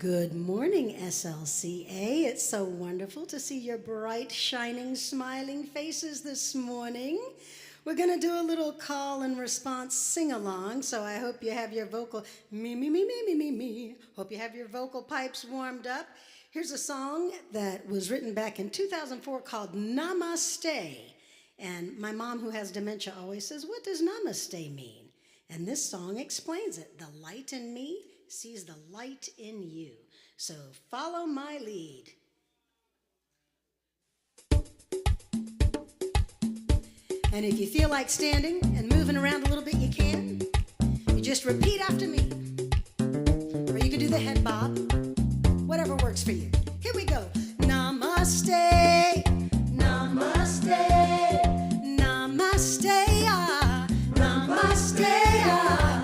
Good morning, SLCA. It's so wonderful to see your bright, shining, smiling faces this morning. We're going to do a little call and response sing-along, so I hope you have your vocal me. Hope you have your vocal pipes warmed up. Here's a song that was written back in 2004 called Namaste. And my mom, who has dementia, always says, "What does namaste mean?" And this song explains it. The light in me sees the light in you. So follow my lead. And if you feel like standing and moving around a little bit, you can. You just repeat after me. Or you can do the head bob. Whatever works for you. Here we go. Namaste. Namaste. Namaste. Ah. Namaste. Ah.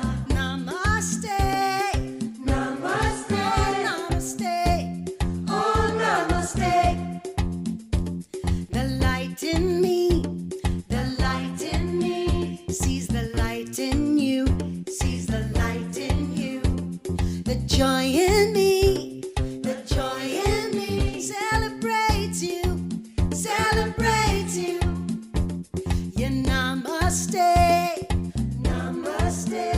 Joy in me, the joy in me celebrates you, celebrates you. Yeah, namaste, namaste,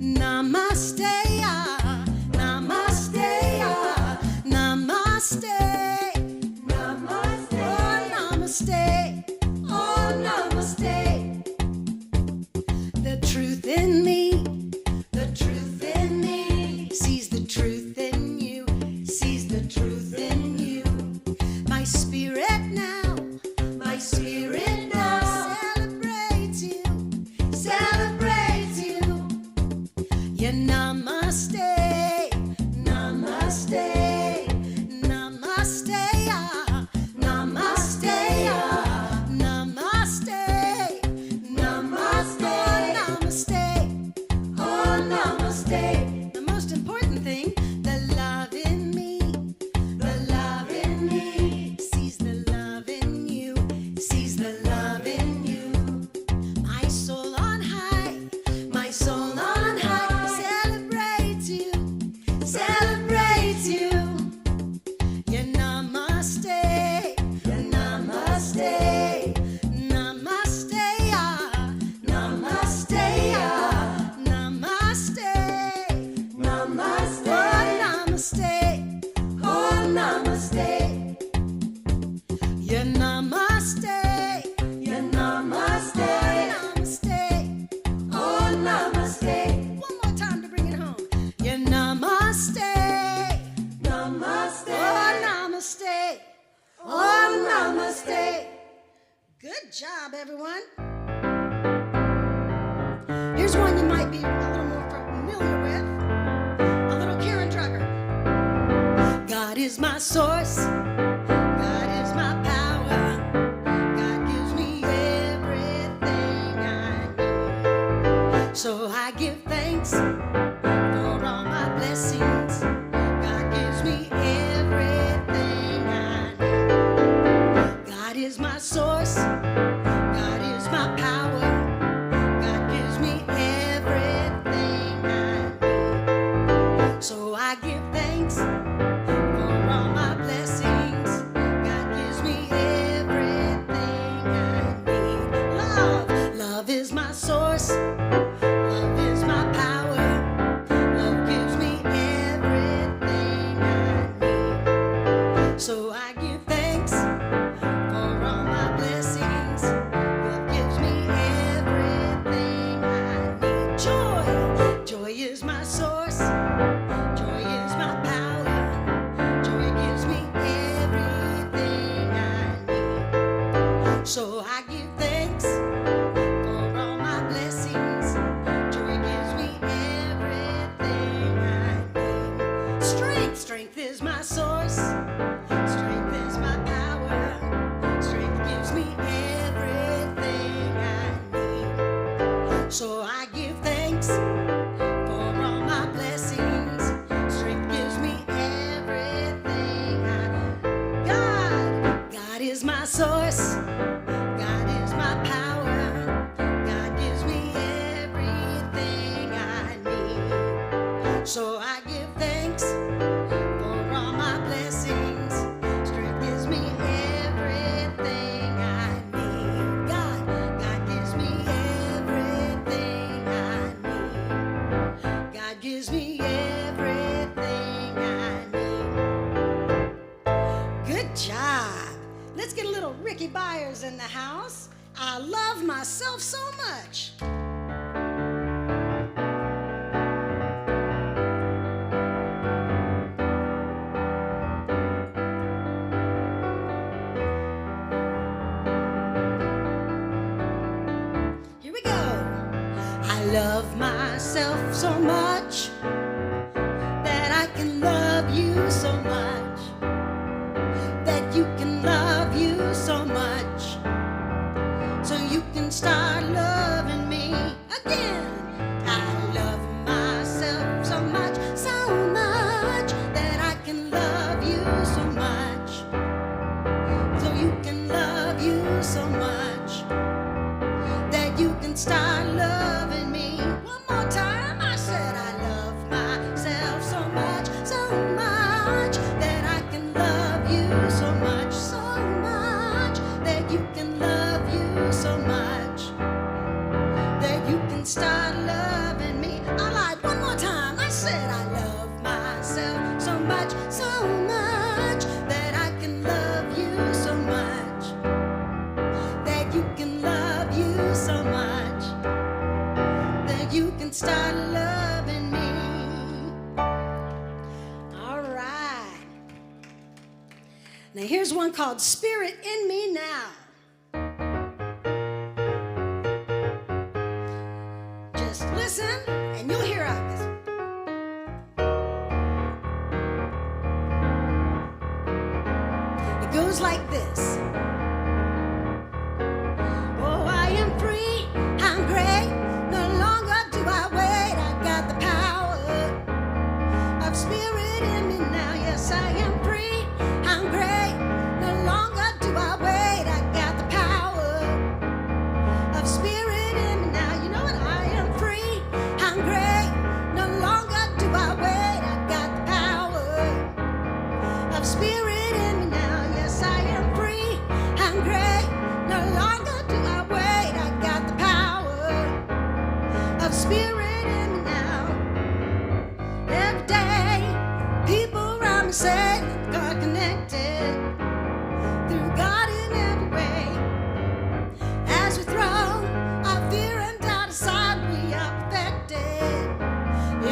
namaste, ah, namaste, ah, namaste, namaste, oh namaste, the truth in me. Namaste, namaste, namaste, ah, namaste, ah, namaste, namaste, oh namaste. The most important thing, the love in me, sees the love in you, sees the love in you. My soul on high, my soul on high. Celebrate you, yeah, namaste, namaste, namaste, ah, namaste, ah, namaste, namaste, oh namaste, yeah, namaste, yeah, namaste, namaste, oh namaste. One more time to bring it home, yeah, namaste. Namaste. Oh, namaste. Oh, namaste. Good job, everyone. Here's one you might be a little more familiar with. A little Karen Drucker. God is my source. God is my power. God gives me everything I need. So I give thanks for all my blessings. God gives me everything I need. God is my source. God is my power. God gives me everything I need. So I give thanks for all my blessings. God gives me everything I need. Love is my source. Love is my power. Love gives me everything I need. So I give thanks for all my blessings. God gives me everything I need. Joy is my source. Joy is my power. Joy gives me everything I need. So I give thanks for all my blessings. Joy gives me everything I need. Strength is my source. Strength is my power. Strength gives me everything I need. So I give thanks for all my blessings. Strength gives me everything I need. God is my source. God is my power. God gives me everything I need. So I give thanks myself so much. Here we go. I love myself so much that I can love you so much, that you can love you so much, so you can start loving me again. I love myself so much that I can love you so much, so you can love you so much, that you can start loving me. One more time, I said I love myself so much that I can love you so much, that you can love you so much, that you can start loving me. I lied. One more time, I said I love myself so much that I can love you so much, that you can love you so much, that you can start loving me. All right. Now here's one called Spirit in Me Now. Just listen and you'll hear us. It goes like this. Oh, I am free, I'm great. No longer do I wait. I got the power of Spirit in me now. Yes, I am free, I'm great. No longer do I wait. I got the power of Spirit in me now. You know what? I am free, I'm great. No longer do I wait. I got the power of Spirit in me now. Yes, I am free, I'm great. No longer do I wait. I got the power of Spirit in me now. Every day, people around me say God connected through God in every way. As we throw our fear and doubt aside, we are perfected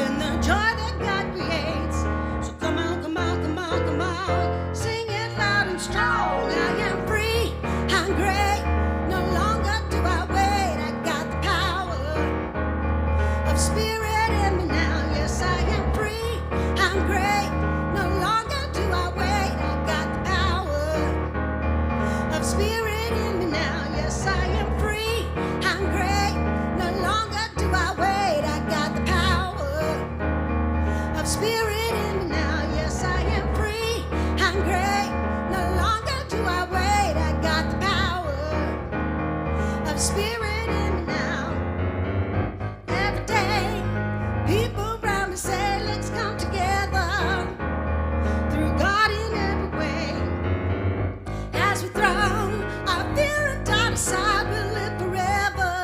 in the joy that God creates. So come on, come on, come on, come on, sing it loud and strong. I am free, I'm great. No longer do I wait. I got the power of Spirit in me now. Yes, I am free, I'm great. No longer do I wait. I got the power of Spirit in me now. Yes, I am free, I'm great. No longer do I wait. I got the power of Spirit in me now. Yes, I am free, I'm great. No longer do I wait. I got the power of Spirit in me now. Every day, people around me say, let's come together through God in every way. As we throw our fear and doubt aside, we'll live forever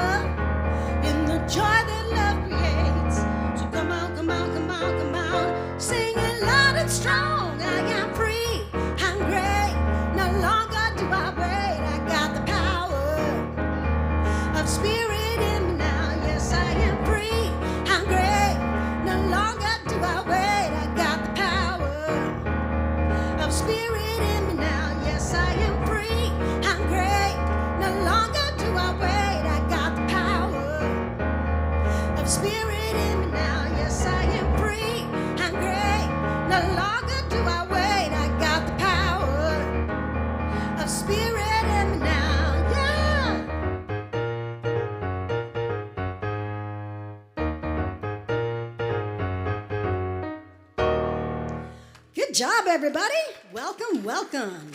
in the joy that love creates. So come on, come on, come on, come on, sing it loud and strong. I am free, I'm great. No longer do I wait. I got the power of Spirit in me now. Yes, I am free, I'm great. No longer do I wait. I got the power of Spirit in me now. Yes, I am free, I'm great. No longer do I wait. I got the power of Spirit in me now. Yes, I am free, I'm great. No longer do I wait. I got the power of Spirit in me now. Yeah. Good job, everybody. Welcome, welcome.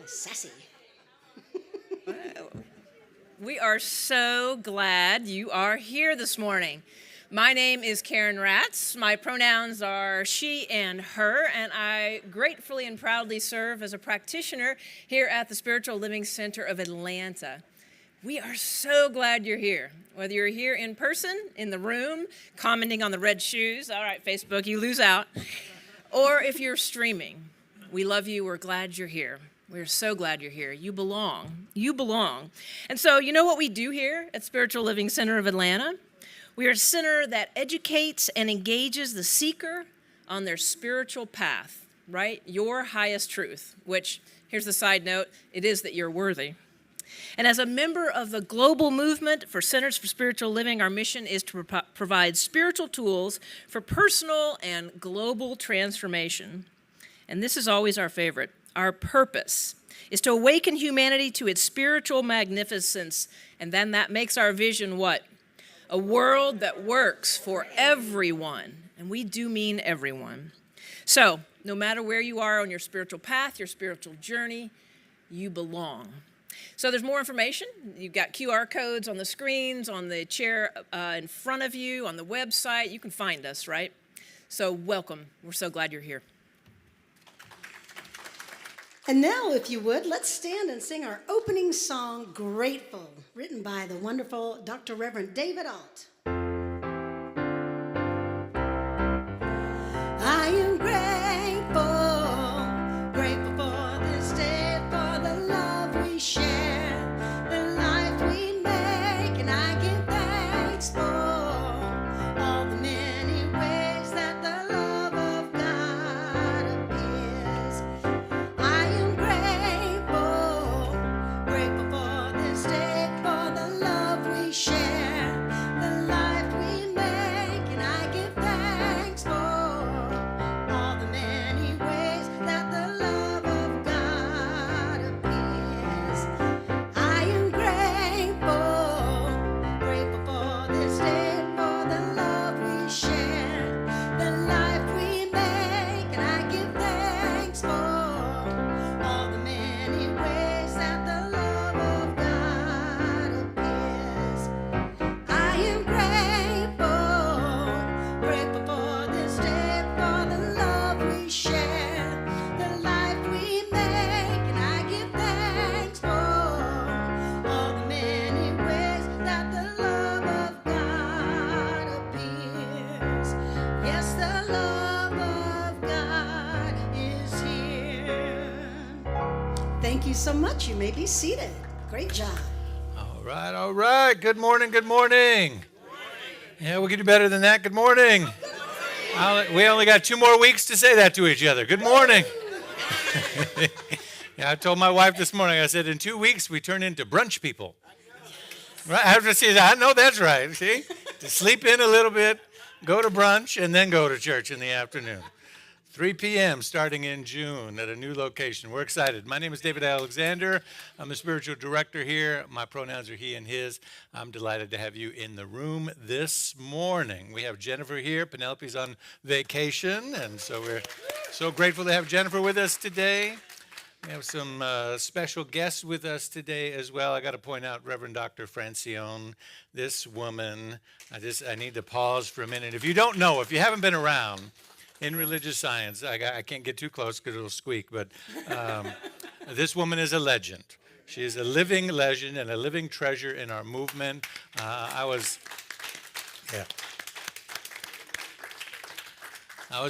Sassy. We are so glad you are here this morning. My name is Karen Ratz. My pronouns are she and her, and I gratefully and proudly serve as a practitioner here at the Spiritual Living Center of Atlanta. We are so glad you're here. Whether you're here in person, in the room, commenting on the red shoes, all right, Facebook, you lose out, or if you're streaming, we love you. We're glad you're here. We're so glad you're here. You belong. You belong. And so, you know what we do here at Spiritual Living Center of Atlanta? We are a center that educates and engages the seeker on their spiritual path, right? Your highest truth, which, here's the side note, it is that you're worthy. And as a member of the global movement for Centers for Spiritual Living, our mission is to provide spiritual tools for personal and global transformation. And this is always our favorite. Our purpose is to awaken humanity to its spiritual magnificence. And then that makes our vision what? A world that works for everyone. And we do mean everyone. So, no matter where you are on your spiritual path, your spiritual journey, you belong. So there's more information. You've got QR codes on the screens, on the chair in front of you, on the website. You can find us, right? So welcome. We're so glad you're here. And now, if you would, let's stand and sing our opening song, Grateful, written by the wonderful Dr. Reverend David Alt. I am grateful, grateful for this day, for the love we share, the life we make, and I give thanks for all the many ways that the love of God appears. I am grateful, grateful for this day, for the love we share, the life we make, and I give thanks for all the many ways that the love of God appears. I am grateful, grateful for this day, for the love we share, the life we make, and I give thanks for all the many ways that the love of God appears. I am grateful, grateful for this day, for the love we share, the life we make, and I give thanks for all the many ways that the love of God appears. Yes, the love of God is here. Thank you so much. You may be seated. Great job. All right, all right. Good morning, good morning. Yeah, we can do better than that. Good morning. We only got 2 more weeks to say that to each other. Good morning. Yeah, I told my wife this morning, I said, in 2 weeks, we turn into brunch people. Right? After she said, I know that's right, see? To sleep in a little bit, go to brunch, and then go to church in the afternoon. 3 p.m. starting in June at a new location. We're excited. My name is David Alexander. I'm the spiritual director here. My pronouns are he and his. I'm delighted to have you in the room this morning. We have Jennifer here. Penelope's on vacation, and so we're so grateful to have Jennifer with us today. We have some special guests with us today as well. I got to point out Reverend Dr. Francione, this woman. I need to pause for a minute. If you don't know, if you haven't been around in religious science, I can't get too close because it'll squeak, but this woman is a legend. She is a living legend and a living treasure in our movement. I was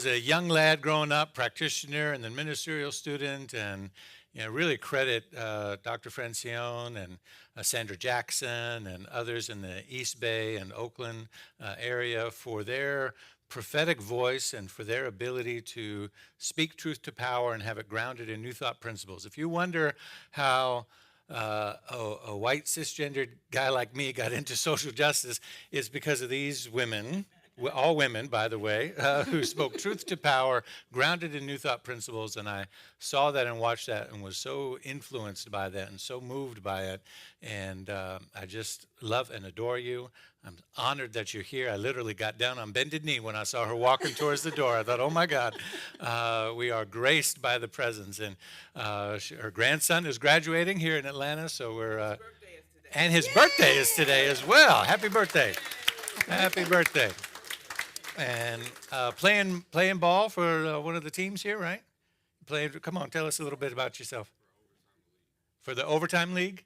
a young lad growing up, practitioner and then ministerial student, and really credit Dr. Francione and Sandra Jackson and others in the East Bay and Oakland area for their prophetic voice and for their ability to speak truth to power and have it grounded in New Thought principles. If you wonder how a white cisgendered guy like me got into social justice, it's because of these women, all women, by the way, who spoke truth to power, grounded in New Thought principles, and I saw that and watched that and was so influenced by that and so moved by it, and I just love and adore you. I'm honored that you're here. I literally got down on bended knee when I saw her walking towards the door. I thought, oh my God, we are graced by the presence, and her grandson is graduating here in Atlanta, so we're, and his birthday is today as well. Happy birthday. Happy birthday. And playing ball for one of the teams here, right? Come on, tell us a little bit about yourself. For the Overtime League?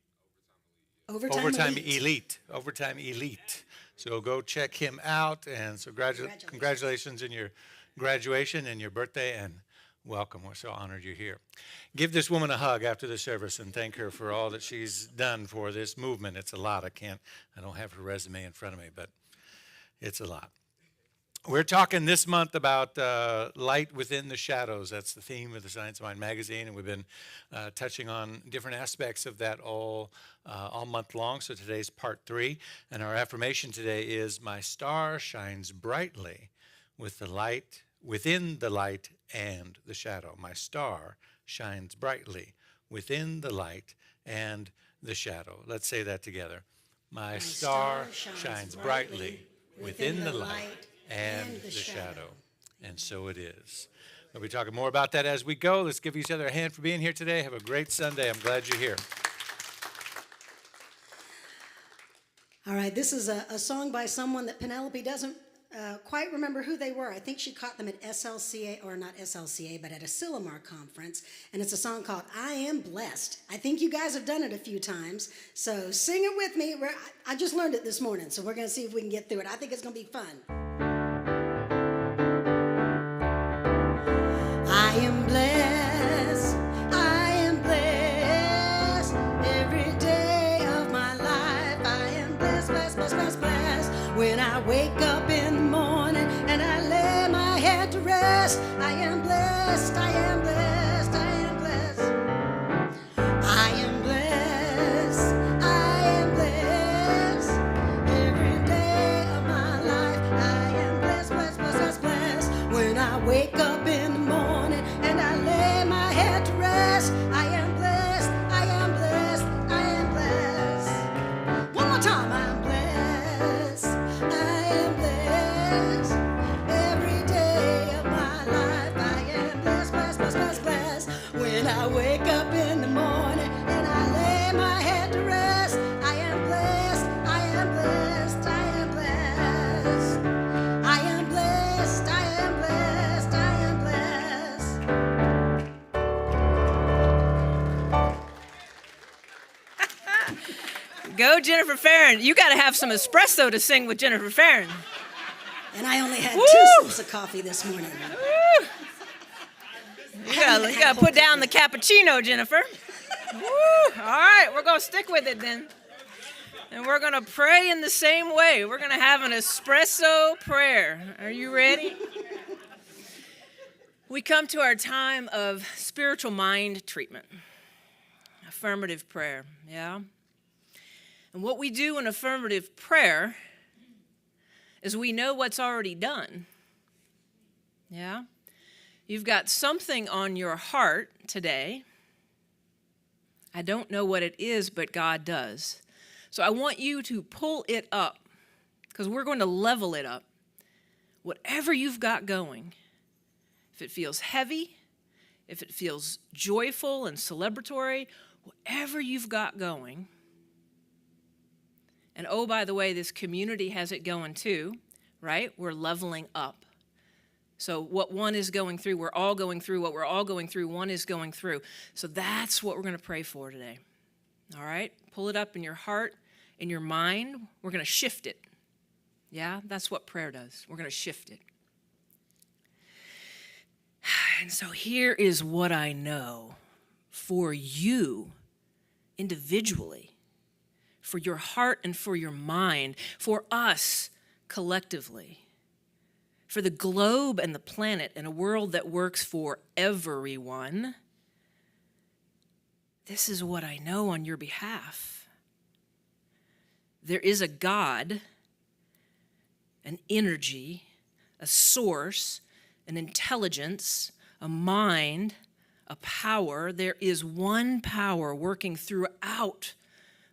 Overtime Elite. Overtime Elite. So go check him out. And so congratulations on your graduation and your birthday, and welcome. We're so honored you're here. Give this woman a hug after the service and thank her for all that she's done for this movement. It's a lot. I don't have her resume in front of me, but it's a lot. We're talking this month about light within the shadows. That's the theme of the Science of Mind magazine, and we've been touching on different aspects of that all month long. So today's part 3, and our affirmation today is, "My star shines brightly with the light within the light and the shadow." My star shines brightly within the light and the shadow. Let's say that together. My star shines brightly within the light and the shadow. And so it is. We'll be talking more about that as we go. Let's give each other a hand for being here today. Have a great Sunday. I'm glad you're here. All right, this is a song by someone that Penelope doesn't quite remember who they were. I think she caught them at SLCA, or not SLCA, but at a Sillamar conference. And it's a song called "I Am Blessed." I think you guys have done it a few times. So sing it with me. I just learned it this morning, so we're going to see if we can get through it. I think it's going to be fun. I am blessed. I am blessed. Every day of my life, I am blessed, blessed, blessed, blessed, blessed. When I wake up in the morning and I lay my head to rest, I am blessed, I am blessed, I am blessed. I am blessed, I am blessed. Every day of my life, I am blessed, blessed, blessed, blessed, blessed. When I wake up in the morning and I lay my head to rest, I am blessed, I am blessed, I am blessed. One more time, I'm blessed, I am blessed. Every day of my life, I am blessed, blessed, blessed, blessed, blessed. When I wake up in the morning and I lay my head to rest, I am blessed, I am blessed, I am blessed. I am blessed, I am blessed, I am blessed. Go, Jennifer Farron. You got to have some espresso to sing with Jennifer Farron. And I only had Woo! 2 sips of coffee this morning. Woo! You got to put down the cappuccino, Jennifer. Woo! All right, we're going to stick with it then. And we're going to pray in the same way. We're going to have an espresso prayer. Are you ready? We come to our time of spiritual mind treatment. Affirmative prayer, yeah? And what we do in affirmative prayer is we know what's already done. Yeah? You've got something on your heart today. I don't know what it is, but God does. So I want you to pull it up, because we're going to level it up. Whatever you've got going, if it feels heavy, if it feels joyful and celebratory, whatever you've got going. And oh, by the way, this community has it going too, right? We're leveling up. So what one is going through, we're all going through. What we're all going through, one is going through. So that's what we're going to pray for today. All right? Pull it up in your heart, in your mind. We're going to shift it. Yeah? That's what prayer does. We're going to shift it. And so here is what I know for you individually, for your heart and for your mind, for us collectively, for the globe and the planet and a world that works for everyone. This is what I know on your behalf. There is a God, an energy, a source, an intelligence, a mind, a power. There is one power working throughout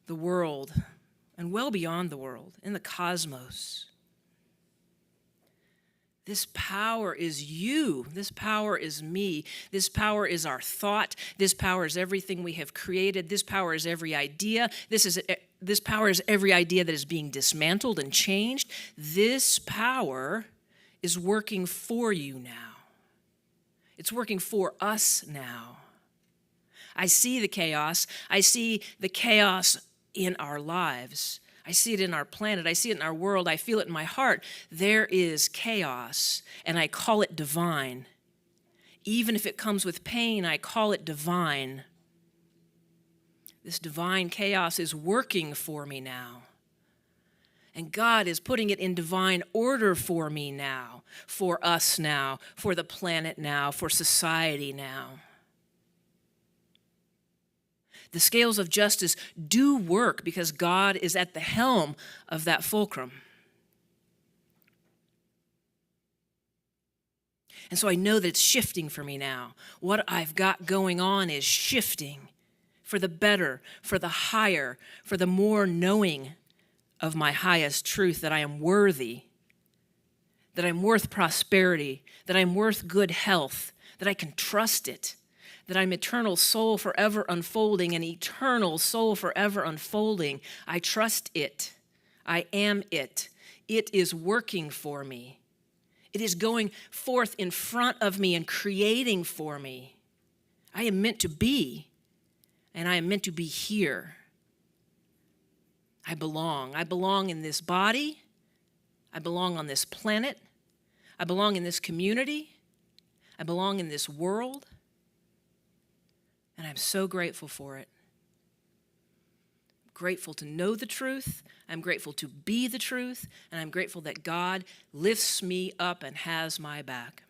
the world and well beyond the world, in the cosmos. This power is you. This power is me. This power is our thought. This power is everything we have created. This power is every idea. This power is every idea that is being dismantled and changed. This power is working for you now. It's working for us now. I see the chaos. I see the chaos in our lives. I see it in our planet. I see it in our world. I feel it in my heart. There is chaos, and I call it divine. Even if it comes with pain, I call it divine. This divine chaos is working for me now. And God is putting it in divine order for me now, for us now, for the planet now, for society now. The scales of justice do work because God is at the helm of that fulcrum. And so I know that it's shifting for me now. What I've got going on is shifting for the better, for the higher, for the more knowing of my highest truth, that I am worthy, that I'm worth prosperity, that I'm worth good health, that I can trust it, that I'm eternal soul forever unfolding, an eternal soul forever unfolding. I trust it. I am it. It is working for me. It is going forth in front of me and creating for me. I am meant to be, and I am meant to be here. I belong. I belong in this body. I belong on this planet. I belong in this community. I belong in this world. And I'm so grateful for it. I'm grateful to know the truth. I'm grateful to be the truth. And I'm grateful that God lifts me up and has my back.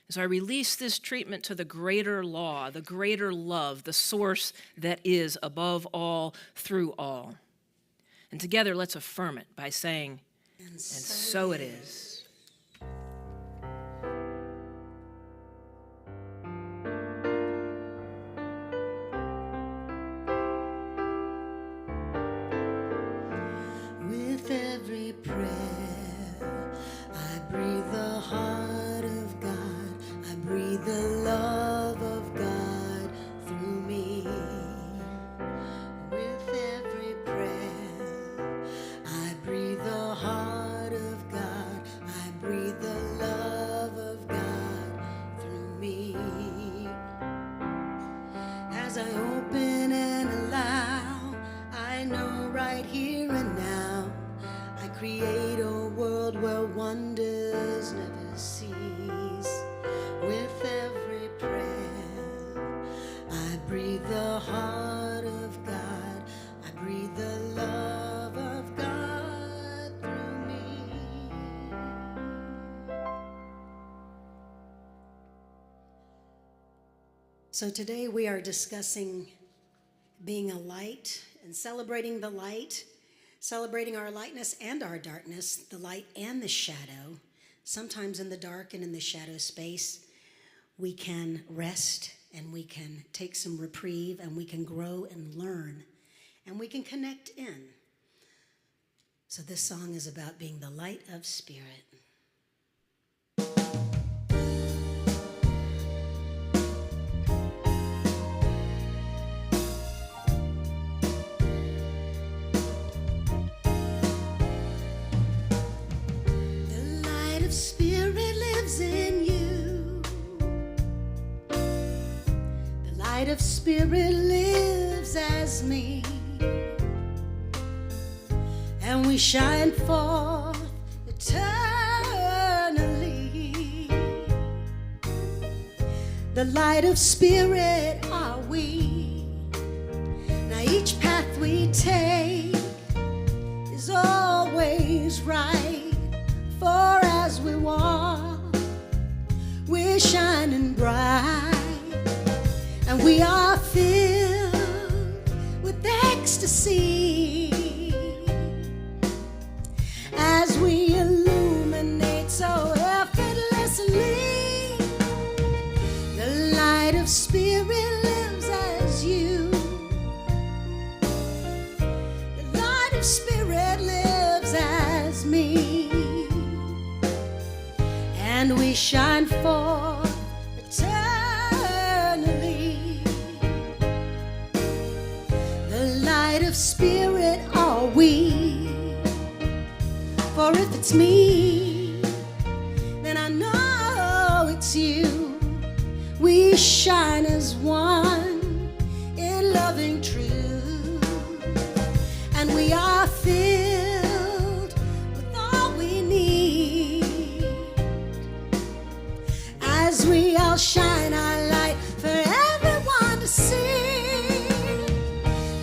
And so I release this treatment to the greater law, the greater love, the source that is above all, through all. And together, let's affirm it by saying, and so it is. With every prayer, I breathe the heart of God. I breathe the love of God through me. With every prayer, I breathe the heart of God. I breathe the love of God through me. As I open and allow, I know right here and now, I create a world where wonders never cease. With every prayer, I breathe the heart of God. I breathe the love of God through me. So today we are discussing being a light and celebrating the light, celebrating our lightness and our darkness, the light and the shadow. Sometimes in the dark and in the shadow space, we can rest and we can take some reprieve and we can grow and learn and we can connect in. So this song is about being the light of spirit. Spirit lives in you. The light of spirit lives as me, and we shine forth eternally. The light of spirit are we. Now each path we take is always right. For as we walk, we're shining bright, and we are filled with ecstasy as we illuminate so effortlessly. The light of spirit lives as you. The light of spirit lives as me. And we shine forth eternally. The light of spirit are we. For if it's me, then I know it's you. We shine as one in loving truth. as we all shine our light for everyone to see.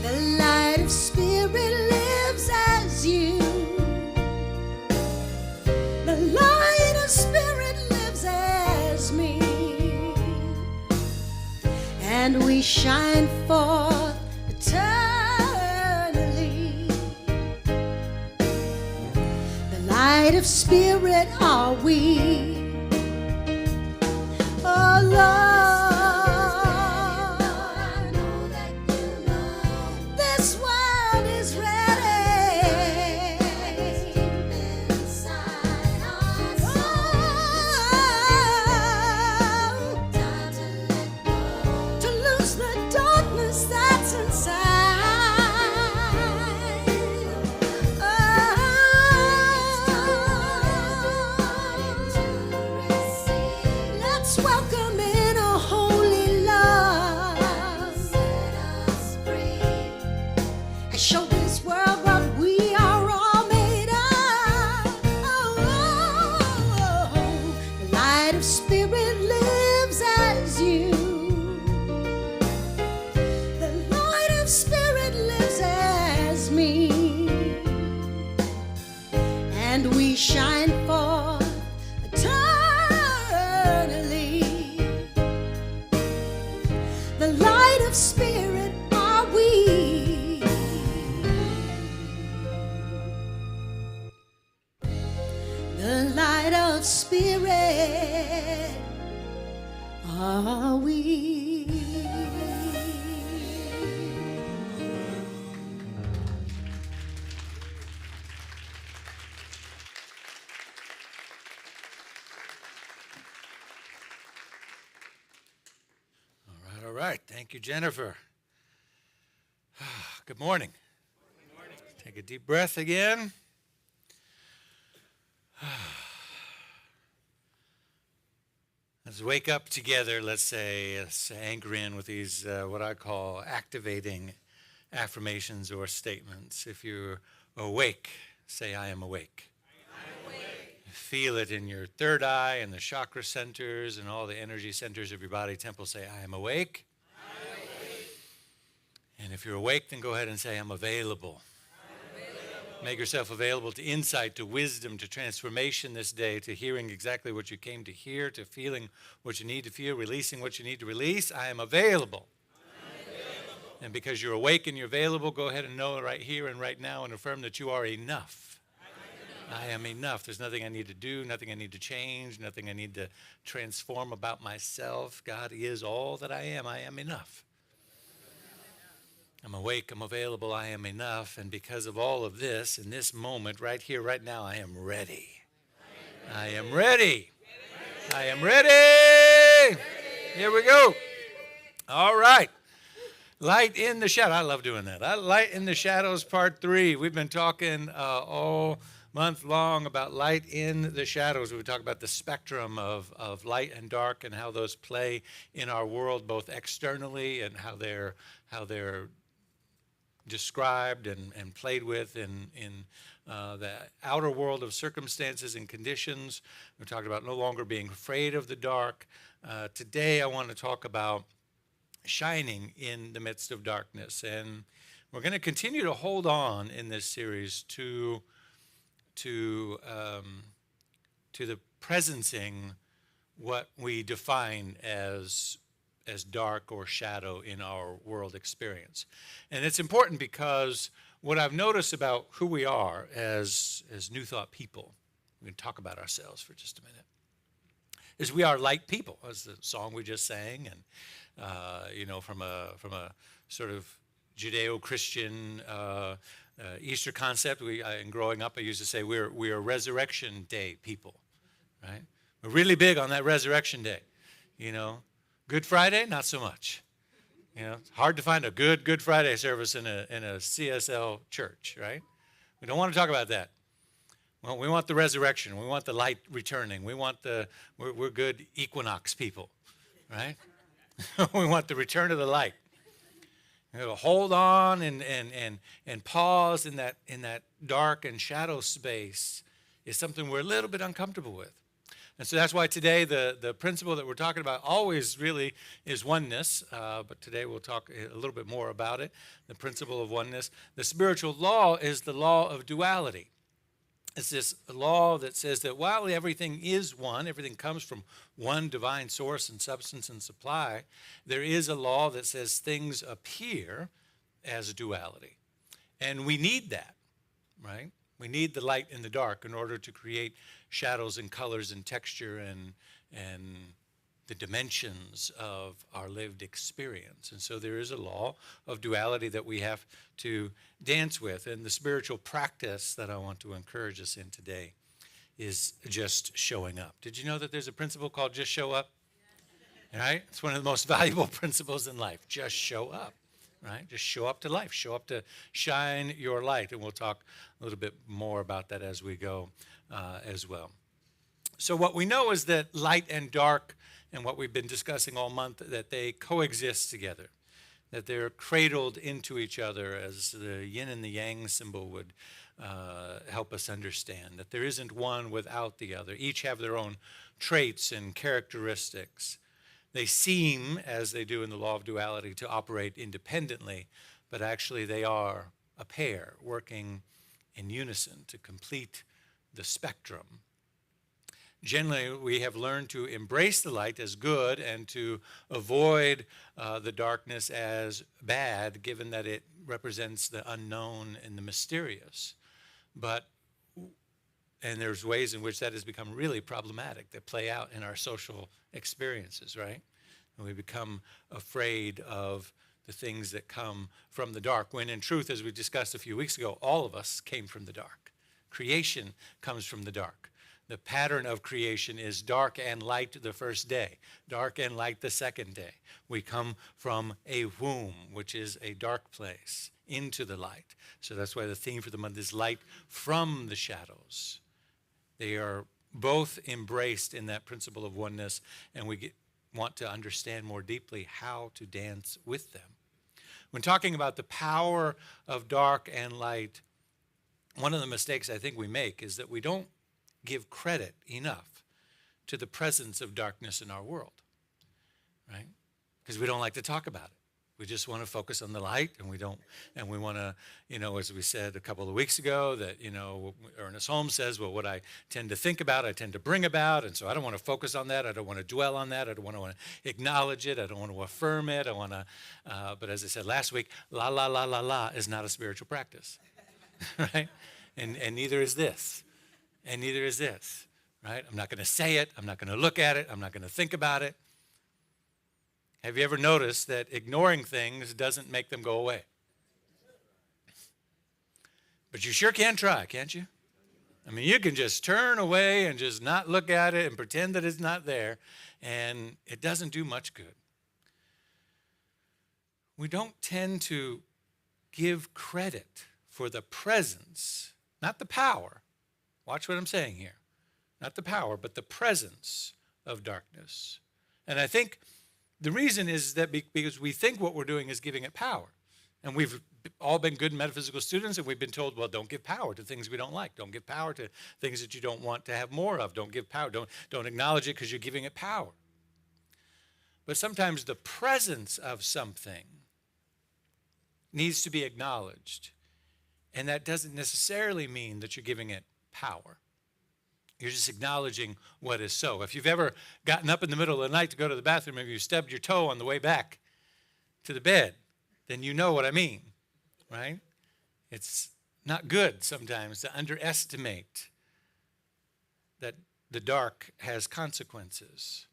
The light of spirit lives as you. The light of spirit lives as me. And we shine forth eternally. The light of spirit are we. Oh Lord, I know that you know this world is ready. Deep inside our soul, time to let go, to lose the darkness that's inside. Oh, let's welcome in a holy love. Set us free and show this world what we are all made of. Oh, the light of spirit lives as you. The light of spirit lives as me. And we shine forth eternally. The light of spirit are we. The light of spirit are we. All right. Thank you, Jennifer. Good morning. Good morning. Take a deep breath again. Let's wake up together, let's say, let's anchor in with these, what I call activating affirmations or statements. If you're awake, say, I am awake. Feel it in your third eye and the chakra centers and all the energy centers of your body. Temple, say, I am awake. And if you're awake, then go ahead and say, I'm available. Make yourself available to insight, to wisdom, to transformation this day, to hearing exactly what you came to hear, to feeling what you need to feel, releasing what you need to release. I am available. And because you're awake and you're available, go ahead and know right here and right now and affirm that you are enough. I am enough. There's nothing I need to do, nothing I need to change, nothing I need to transform about myself. God is all that I am. I am enough. I'm awake, I'm available, I am enough. And because of all of this, in this moment, right here, right now, I am ready. I am ready. I am ready. Here we go. All right. Light in the shadow. I love doing that. Light in the shadows, part 3. We've been talking all month long about light in the shadows. We talk about the spectrum of light and dark and how those play in our world, both externally and how they're described and played with in the outer world of circumstances and conditions. We talked about no longer being afraid of the dark. Today I want to talk about shining in the midst of darkness. And we're going to continue to hold on in this series to the presencing what we define as dark or shadow in our world experience. And it's important because what I've noticed about who we are as New Thought people, we can talk about ourselves for just a minute, is we are light people, as the song we just sang, and from a sort of Judeo-Christian Easter concept. In growing up, I used to say we are Resurrection Day people, right? We're really big on that Resurrection Day, Good Friday, not so much. It's hard to find a Good Friday service in a CSL church, right? We don't want to talk about that. Well, we want the resurrection. We want the light returning. We're good equinox people, right? We want the return of the light. Hold on and pause in that dark and shadow space is something we're a little bit uncomfortable with. And so that's why today the principle that we're talking about always really is oneness, but today we'll talk a little bit more about it, the principle of oneness. The spiritual law is the law of duality. It's this law that says that while everything is one, everything comes from one divine source and substance and supply, there is a law that says things appear as duality. And we need that, right? We need the light and the dark in order to create shadows and colors and texture and the dimensions of our lived experience. And so there is a law of duality that we have to dance with. And the spiritual practice that I want to encourage us in today is just showing up. Did you know that there's a principle called just show up? All right? It's one of the most valuable principles in life. Just show up. Right? Just show up to life. Show up to shine your light. And we'll talk a little bit more about that as we go as well. So what we know is that light and dark, and what we've been discussing all month, that they coexist together, that they're cradled into each other, as the yin and the yang symbol would help us understand, that there isn't one without the other. Each have their own traits and characteristics. They seem, as they do in the law of duality, to operate independently, but actually they are a pair working in unison to complete the spectrum. Generally, we have learned to embrace the light as good and to avoid the darkness as bad, given that it represents the unknown and the mysterious. And there's ways in which that has become really problematic that play out in our social experiences, right? And we become afraid of the things that come from the dark, when in truth, as we discussed a few weeks ago, all of us came from the dark. Creation comes from the dark. The pattern of creation is dark and light the first day, dark and light the second day. We come from a womb, which is a dark place, into the light. So that's why the theme for the month is light from the shadows. They are both embraced in that principle of oneness, and we want to understand more deeply how to dance with them. When talking about the power of dark and light, one of the mistakes I think we make is that we don't give credit enough to the presence of darkness in our world, right? Because we don't like to talk about it. We just want to focus on the light, and we want to, as we said a couple of weeks ago, that, Ernest Holmes says, well, what I tend to think about, I tend to bring about, and so I don't want to focus on that. I don't want to dwell on that. I don't want to acknowledge it. I don't want to affirm it. But as I said last week, la, la, la, la, la is not a spiritual practice, right? And neither is this. And neither is this, right? I'm not going to say it. I'm not going to look at it. I'm not going to think about it. Have you ever noticed that ignoring things doesn't make them go away? But you sure can try, can't you? I mean, you can just turn away and just not look at it and pretend that it's not there, and it doesn't do much good. We don't tend to give credit for the presence, not the power. Watch what I'm saying here. Not the power, but the presence of darkness. And I think the reason is that because we think what we're doing is giving it power. And we've all been good metaphysical students, and we've been told, well, don't give power to things we don't like. Don't give power to things that you don't want to have more of. Don't give power. Don't acknowledge it because you're giving it power. But sometimes the presence of something needs to be acknowledged. And that doesn't necessarily mean that you're giving it power. You're just acknowledging what is so. If you've ever gotten up in the middle of the night to go to the bathroom, if you stubbed your toe on the way back to the bed, then you know what I mean, right? It's not good sometimes to underestimate that the dark has consequences.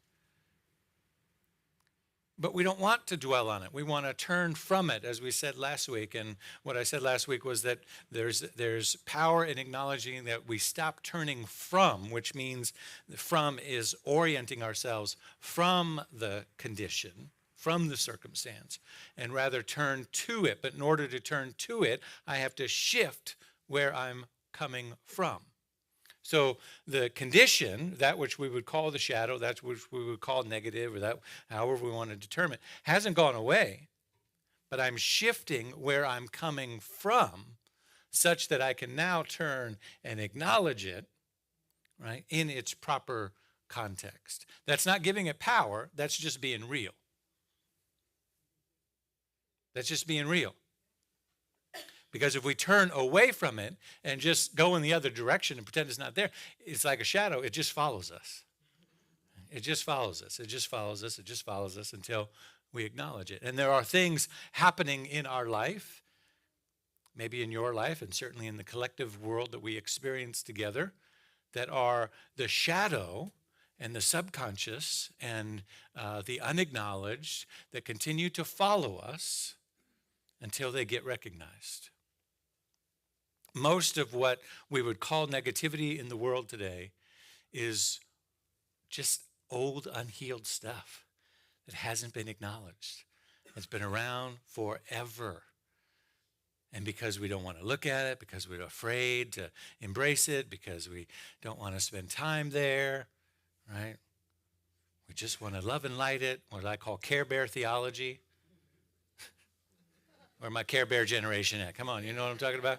But we don't want to dwell on it. We want to turn from it, as we said last week. And what I said last week was that there's power in acknowledging that we stop turning from, which means from is orienting ourselves from the condition, from the circumstance, and rather turn to it. But in order to turn to it, I have to shift where I'm coming from. So the condition, that which we would call the shadow, that which we would call negative, or that however we want to determine, hasn't gone away, but I'm shifting where I'm coming from such that I can now turn and acknowledge it, right, in its proper context. That's not giving it power. That's just being real. That's just being real. Because if we turn away from it and just go in the other direction and pretend it's not there, it's like a shadow. It just follows us. It just follows us. It just follows us. It just follows us until we acknowledge it. And there are things happening in our life, maybe in your life, and certainly in the collective world that we experience together, that are the shadow and the subconscious and the unacknowledged that continue to follow us until they get recognized. Most of what we would call negativity in the world today is just old, unhealed stuff that hasn't been acknowledged. It's been around forever. And because we don't want to look at it, because we're afraid to embrace it, because we don't want to spend time there, right? We just want to love and light it, what I call Care Bear theology. Where my Care Bear generation at? Come on, you know what I'm talking about?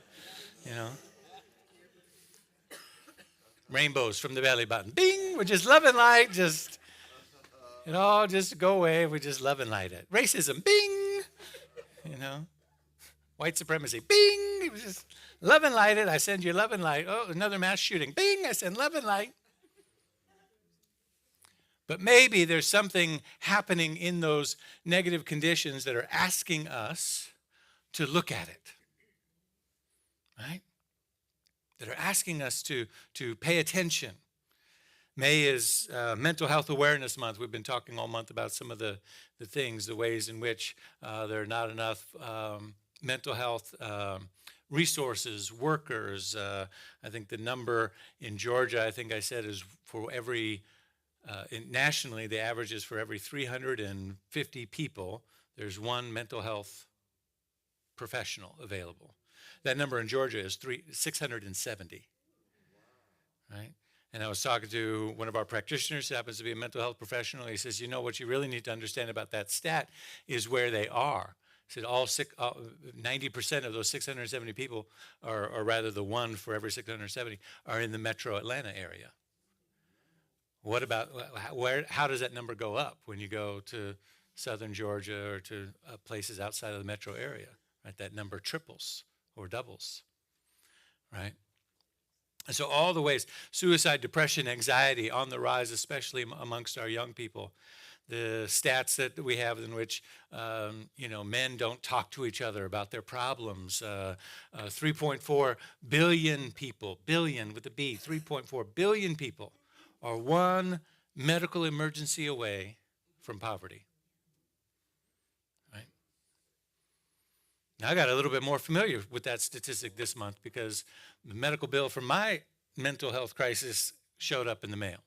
You know? Rainbows from the belly button. Bing! We're just love and light, just, it all just go away. We just love and light it. Racism, bing! You know? White supremacy, bing! It was just love and light it. I send you love and light. Oh, another mass shooting, bing! I send love and light. But maybe there's something happening in those negative conditions that are asking us to look at it, right? That are asking us to pay attention. May is Mental Health Awareness Month. We've been talking all month about some of the things, the ways in which there are not enough mental health resources, workers. I think the number in Georgia, I think I said, is for every, nationally, the average is for every 350 people, there's one mental health professional available. That number in Georgia is 670, right? And I was talking to one of our practitioners who happens to be a mental health professional. He says, you know, what you really need to understand about that stat is where they are. He said 90% of those 670 people, or rather the one for every 670, are in the metro Atlanta area. What about, how does that number go up when you go to southern Georgia or to places outside of the metro area? Right, that number triples or doubles, right? And so all the ways, suicide, depression, anxiety on the rise, especially amongst our young people. The stats that we have in which, men don't talk to each other about their problems. 3.4 billion people, billion with a B, 3.4 billion people are one medical emergency away from poverty. Now, I got a little bit more familiar with that statistic this month because the medical bill for my mental health crisis showed up in the mail.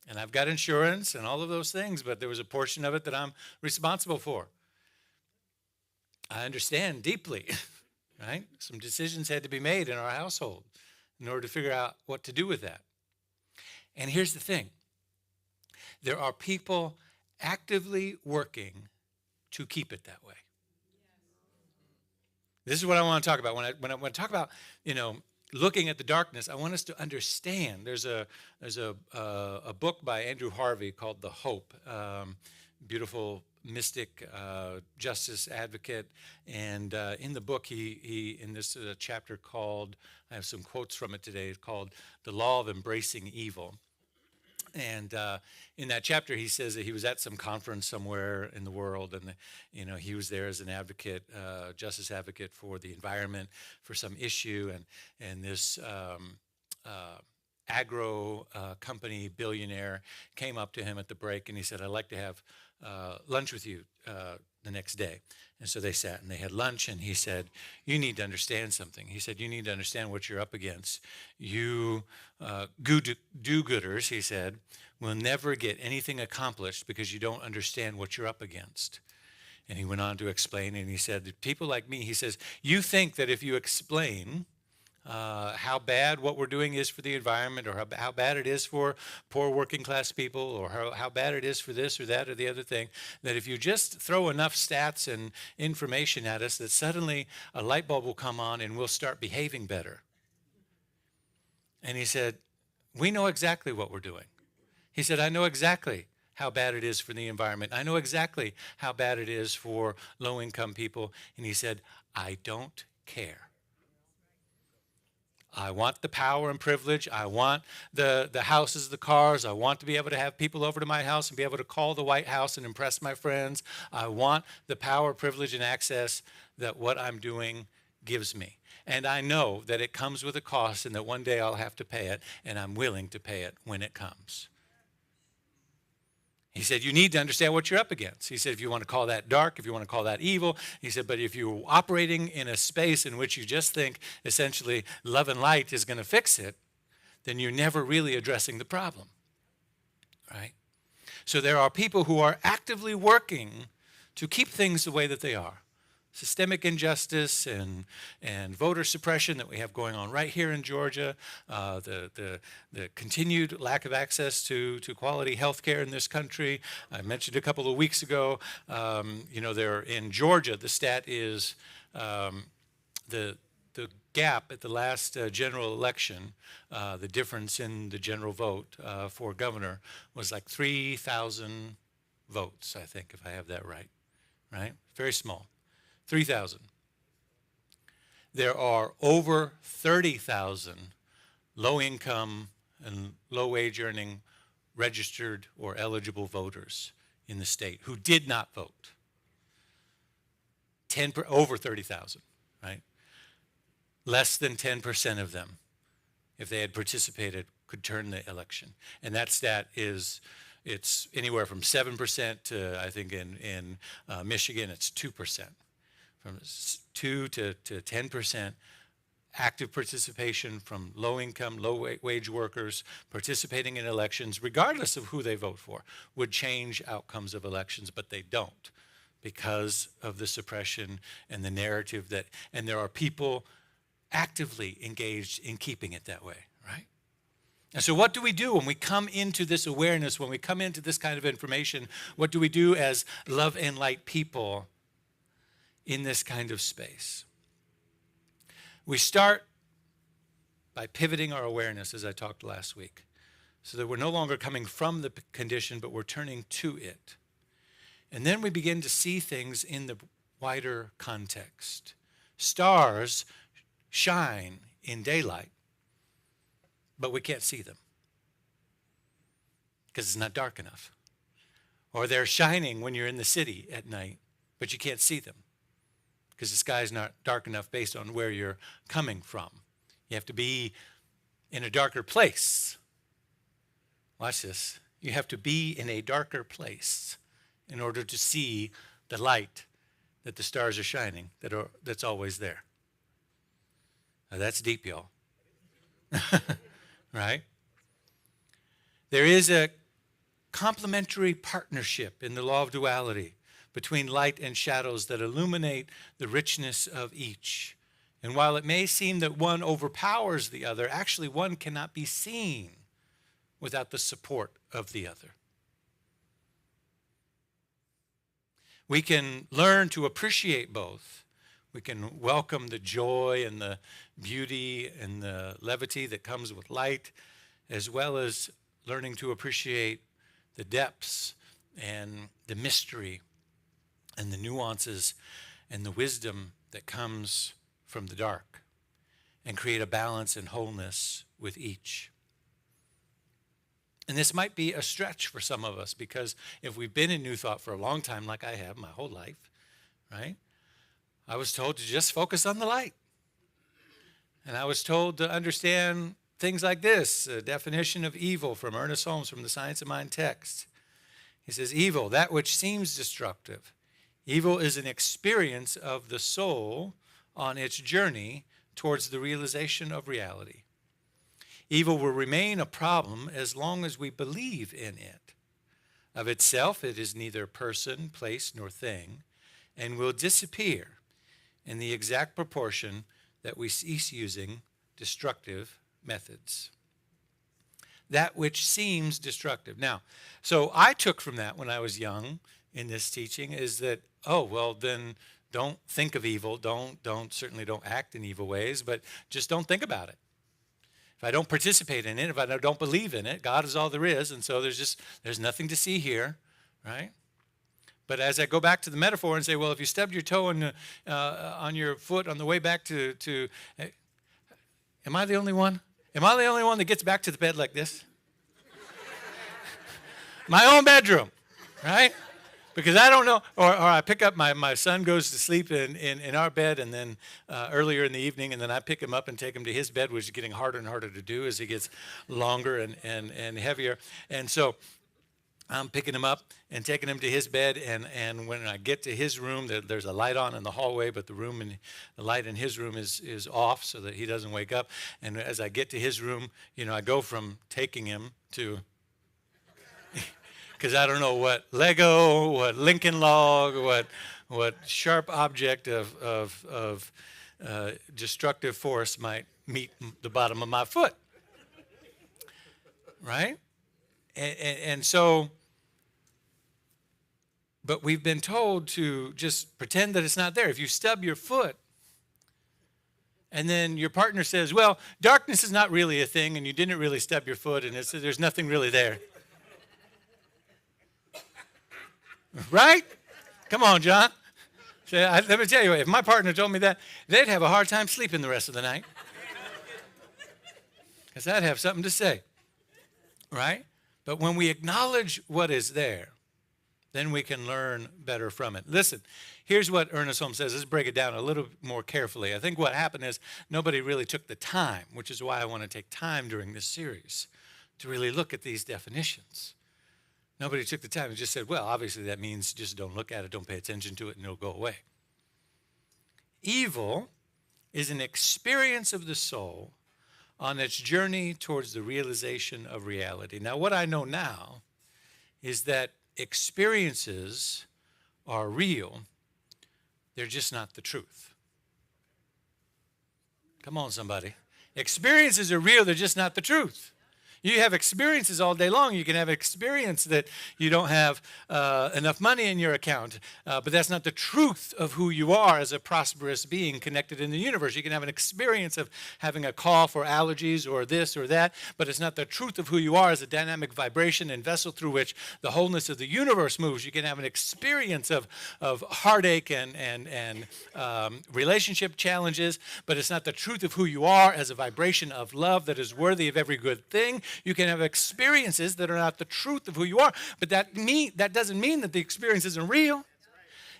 And I've got insurance and all of those things, but there was a portion of it that I'm responsible for. I understand deeply, right? Some decisions had to be made in our household in order to figure out what to do with that. And here's the thing. There are people actively working to keep it that way. This is what I want to talk about. When I talk about, looking at the darkness, I want us to understand. There's a book by Andrew Harvey called The Hope, beautiful mystic, justice advocate, and in the book he in this chapter called, I have some quotes from it today, called "The Law of Embracing Evil." And in that chapter, he says that he was at some conference somewhere in the world, and he was there as an advocate, justice advocate for the environment, for some issue, and this agro company billionaire came up to him at the break, and he said, "I'd like to have lunch with you the next day." And so they sat and they had lunch, and he said, "You need to understand something." He said, "You need to understand what you're up against. You do-gooders," he said, "will never get anything accomplished because you don't understand what you're up against." And he went on to explain, and he said, "People like me," he says, "you think that if you explain how bad what we're doing is for the environment, or how bad it is for poor working class people, or how bad it is for this or that or the other thing, that if you just throw enough stats and information at us, that suddenly a light bulb will come on and we'll start behaving better." And he said, "We know exactly what we're doing." He said, I know exactly how bad it is for the environment. I know exactly how bad it is for low-income people. And he said, I don't care. I want the power and privilege. I want the houses, the cars. I want to be able to have people over to my house and be able to call the White House and impress my friends. I want the power, privilege, and access that what I'm doing gives me. And I know that it comes with a cost and that one day I'll have to pay it, and I'm willing to pay it when it comes. He said, you need to understand what you're up against. He said, if you want to call that dark, if you want to call that evil, he said, but if you're operating in a space in which you just think essentially love and light is going to fix it, then you're never really addressing the problem, right? So there are people who are actively working to keep things the way that they are. Systemic injustice and voter suppression that we have going on right here in Georgia, the continued lack of access to quality health care in this country. I mentioned a couple of weeks ago, there in Georgia, the stat is the gap at the last general election, the difference in the general vote for governor was like 3,000 votes, I think, if I have that right? Very small. 3,000. There are over 30,000 low-income and low-wage earning registered or eligible voters in the state who did not vote. Over 30,000, right? Less than 10% of them, if they had participated, could turn the election. And that stat is, it's anywhere from 7% to, I think in Michigan, it's 2%. From 2 to 10% active participation from low-income, low-wage workers participating in elections, regardless of who they vote for, would change outcomes of elections, but they don't because of the suppression and the narrative and there are people actively engaged in keeping it that way, right? And so what do we do when we come into this awareness, when we come into this kind of information? What do we do as love and light people in this kind of space? We start by pivoting our awareness, as I talked last week, so that we're no longer coming from the condition, but we're turning to it. And then we begin to see things in the wider context. Stars shine in daylight, but we can't see them because it's not dark enough. Or they're shining when you're in the city at night, but you can't see them because the sky's not dark enough based on where you're coming from. You have to be in a darker place. Watch this. You have to be in a darker place in order to see the light that the stars are shining, that's always there. Now that's deep, y'all. Right? There is a complementary partnership in the law of duality between light and shadows that illuminate the richness of each. And while it may seem that one overpowers the other, actually one cannot be seen without the support of the other. We can learn to appreciate both. We can welcome the joy and the beauty and the levity that comes with light, as well as learning to appreciate the depths and the mystery and the nuances and the wisdom that comes from the dark, and create a balance and wholeness with each. And this might be a stretch for some of us, because if we've been in New Thought for a long time, like I have my whole life, right? I was told to just focus on the light. And I was told to understand things like this, a definition of evil from Ernest Holmes from the Science of Mind text. He says, evil, that which seems destructive. Evil is an experience of the soul on its journey towards the realization of reality. Evil will remain a problem as long as we believe in it. Of itself, it is neither person, place, nor thing, and will disappear in the exact proportion that we cease using destructive methods. That which seems destructive. Now, so I took from that when I was young in this teaching is that, oh, well, then don't think of evil, certainly don't act in evil ways, but just don't think about it. If I don't participate in it, if I don't believe in it, God is all there is, and so there's nothing to see here, right? But as I go back to the metaphor and say, well, if you stubbed your toe on your foot on the way back to am I the only one? Am I the only one that gets back to the bed like this? My own bedroom, right? Because I don't know, or I pick up, my son goes to sleep in our bed, and then earlier in the evening, and then I pick him up and take him to his bed, which is getting harder and harder to do as he gets longer and heavier. And so I'm picking him up and taking him to his bed, and when I get to his room, there's a light on in the hallway, but the light in his room is off so that he doesn't wake up. And as I get to his room, I go from taking him to, because I don't know what Lego, what Lincoln log, what sharp object of destructive force might meet the bottom of my foot, right? And so, but we've been told to just pretend that it's not there. If you stub your foot, and then your partner says, well, darkness is not really a thing, and you didn't really stub your foot, and there's nothing really there. Right? Come on, John. Let me tell you, if my partner told me that, they'd have a hard time sleeping the rest of the night. Because I'd have something to say. Right? But when we acknowledge what is there, then we can learn better from it. Listen, here's what Ernest Holmes says. Let's break it down a little more carefully. I think what happened is nobody really took the time, which is why I want to take time during this series to really look at these definitions. Nobody took the time and just said, well, obviously that means just don't look at it, don't pay attention to it, and it'll go away. Evil is an experience of the soul on its journey towards the realization of reality. Now, what I know now is that experiences are real. They're just not the truth. Come on, somebody. Experiences are real. They're just not the truth. You have experiences all day long. You can have experience that you don't have enough money in your account, but that's not the truth of who you are as a prosperous being connected in the universe. You can have an experience of having a cough or allergies or this or that, but it's not the truth of who you are as a dynamic vibration and vessel through which the wholeness of the universe moves. You can have an experience of heartache and relationship challenges, but it's not the truth of who you are as a vibration of love that is worthy of every good thing. You can have experiences that are not the truth of who you are, but that doesn't mean that the experience isn't real.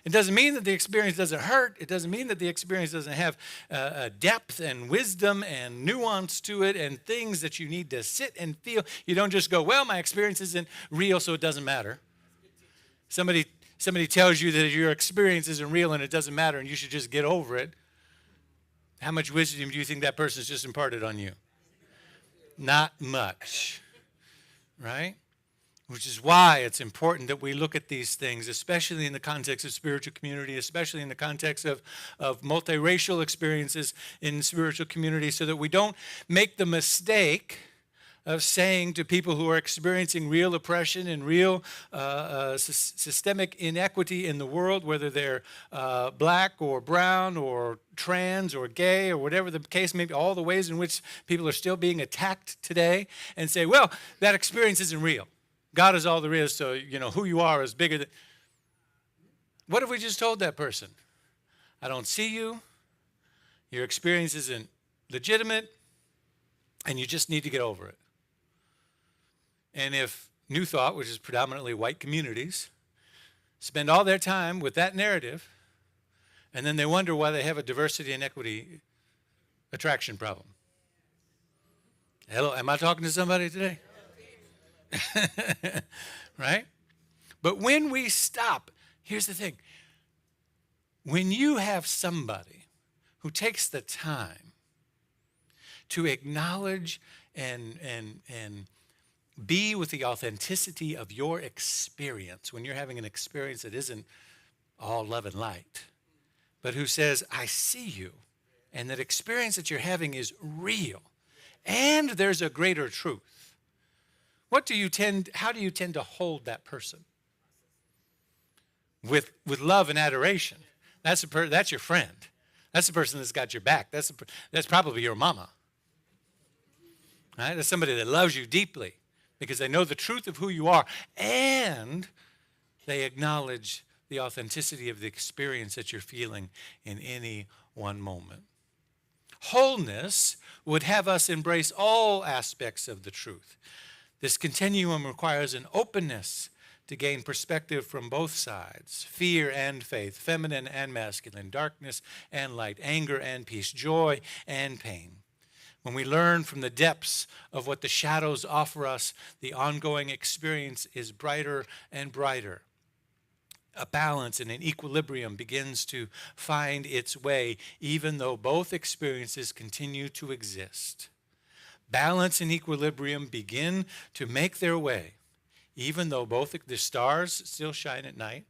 It doesn't mean that the experience doesn't hurt. It doesn't mean that the experience doesn't have depth and wisdom and nuance to it and things that you need to sit and feel. You don't just go, well, my experience isn't real, so it doesn't matter. Somebody tells you that your experience isn't real and it doesn't matter and you should just get over it. How much wisdom do you think that person's just imparted on you? Not much, right? Which is why it's important that we look at these things, especially in the context of spiritual community, especially in the context of multiracial experiences in spiritual community, so that we don't make the mistake of saying to people who are experiencing real oppression and real systemic inequity in the world, whether they're black or brown or trans or gay or whatever the case may be, all the ways in which people are still being attacked today, and say, well, that experience isn't real. God is all there is, so, who you are is bigger than... What have we just told that person? I don't see you, your experience isn't legitimate, and you just need to get over it. And if New Thought, which is predominantly white communities, spend all their time with that narrative, and then they wonder why they have a diversity and equity attraction problem. Hello, am I talking to somebody today? Right? But when we stop, here's the thing. When you have somebody who takes the time to acknowledge and be with the authenticity of your experience, when you're having an experience that isn't all love and light, but who says, I see you, and that experience that you're having is real, and there's a greater truth. How do you tend to hold that person? With love and adoration. That's your friend. That's the person that's got your back. That's probably your mama. right? That's somebody that loves you deeply because they know the truth of who you are and they acknowledge the authenticity of the experience that you're feeling in any one moment. Wholeness would have us embrace all aspects of the truth. This continuum requires an openness to gain perspective from both sides, fear and faith, feminine and masculine, darkness and light, anger and peace, joy and pain. When we learn from the depths of what the shadows offer us, the ongoing experience is brighter and brighter. A balance and an equilibrium begins to find its way, even though both experiences continue to exist. Balance and equilibrium begin to make their way, even though both the stars still shine at night,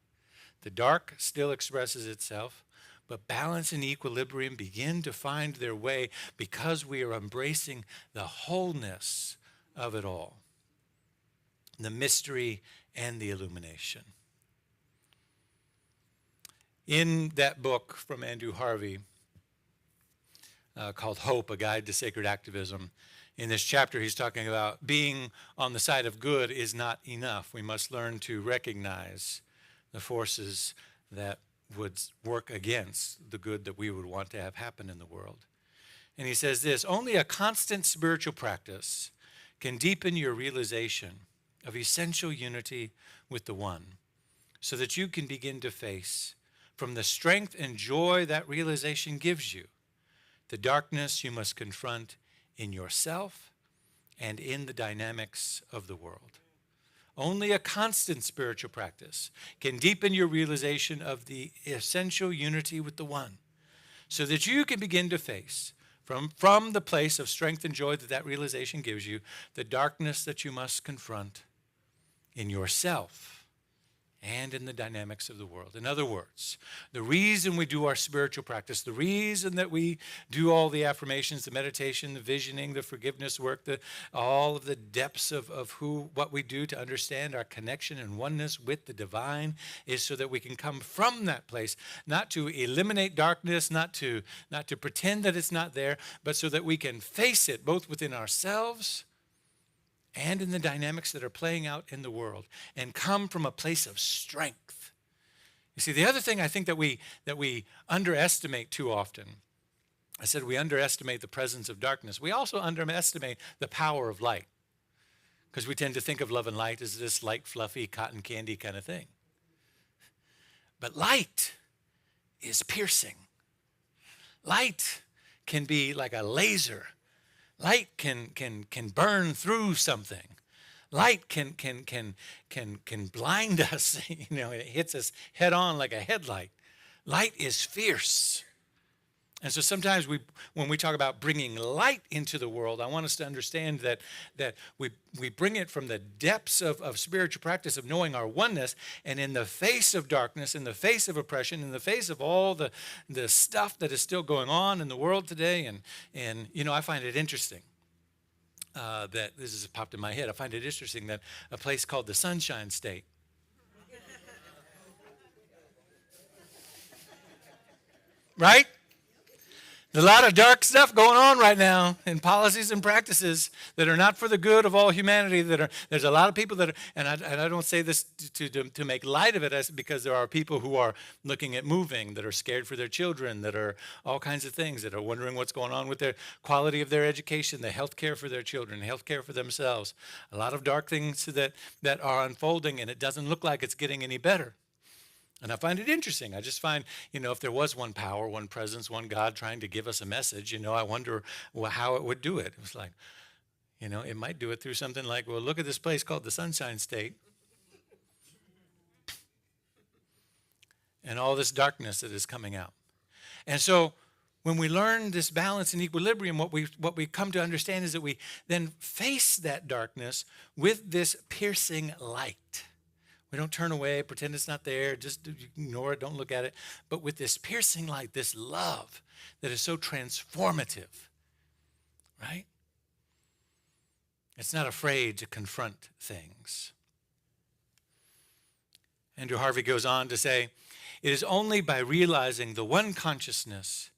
the dark still expresses itself, but balance and equilibrium begin to find their way because we are embracing the wholeness of it all, the mystery and the illumination. In that book from Andrew Harvey called Hope, A Guide to Sacred Activism, in this chapter he's talking about being on the side of good is not enough. We must learn to recognize the forces that would work against the good that we would want to have happen in the world. And he says this, only a constant spiritual practice can deepen your realization of essential unity with the One, so that you can begin to face, from the strength and joy that realization gives you, the darkness you must confront in yourself and in the dynamics of the world. Only a constant spiritual practice can deepen your realization of the essential unity with the One, so that you can begin to face, from the place of strength and joy that that realization gives you, the darkness that you must confront in yourself and in the dynamics of the world. In other words, the reason we do our spiritual practice, the reason that we do all the affirmations, the meditation, the visioning, the forgiveness work, all of the depths of what we do to understand our connection and oneness with the divine is so that we can come from that place, not to eliminate darkness, not to pretend that it's not there, but so that we can face it both within ourselves and in the dynamics that are playing out in the world, and come from a place of strength. You see, the other thing I think that we underestimate too often, I said we underestimate the presence of darkness. We also underestimate the power of light, because we tend to think of love and light as this light, fluffy, cotton candy kind of thing. But light is piercing. Light can be like a laser. Light can burn through something. Light can blind us. It hits us head on like a headlight. Light is fierce. And so sometimes when we talk about bringing light into the world, I want us to understand that we bring it from the depths of spiritual practice of knowing our oneness, and in the face of darkness, in the face of oppression, in the face of all the stuff that is still going on in the world today, and I find it interesting that this has popped in my head. I find it interesting that a place called the Sunshine State, right? There's a lot of dark stuff going on right now in policies and practices that are not for the good of all humanity. There's a lot of people that are, and I don't say this to make light of it, because there are people who are looking at moving, that are scared for their children, that are all kinds of things, that are wondering what's going on with their quality of their education, the health care for their children, health care for themselves. A lot of dark things that are unfolding, and it doesn't look like it's getting any better. And I find it interesting. I just find, if there was one power, one presence, one God trying to give us a message, I wonder how it would do it. It was like, it might do it through something like, well, look at this place called the Sunshine State. And all this darkness that is coming out. And so when we learn this balance and equilibrium, what we come to understand is that we then face that darkness with this piercing light. We don't turn away, pretend it's not there, just ignore it, don't look at it. But with this piercing light, this love that is so transformative, right? It's not afraid to confront things. Andrew Harvey goes on to say, it is only by realizing the one consciousness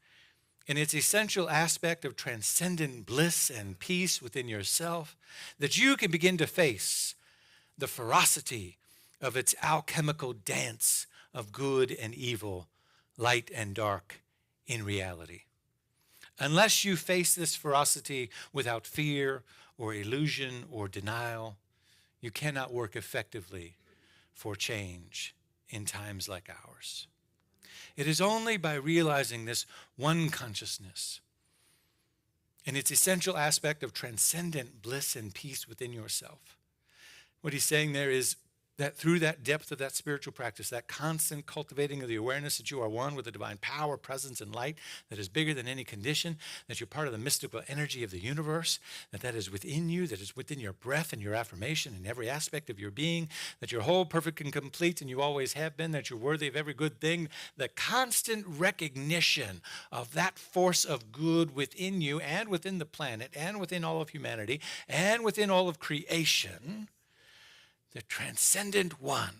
in its essential aspect of transcendent bliss and peace within yourself, that you can begin to face the ferocity of its alchemical dance of good and evil, light and dark in reality. Unless you face this ferocity without fear or illusion or denial, you cannot work effectively for change in times like ours. It is only by realizing this one consciousness and its essential aspect of transcendent bliss and peace within yourself. What he's saying there is that through that depth of that spiritual practice, that constant cultivating of the awareness that you are one with the divine power, presence, and light that is bigger than any condition, that you're part of the mystical energy of the universe, that is within you, that is within your breath and your affirmation and every aspect of your being, that you're whole, perfect, and complete, and you always have been, that you're worthy of every good thing. The constant recognition of that force of good within you and within the planet and within all of humanity and within all of creation, the transcendent one,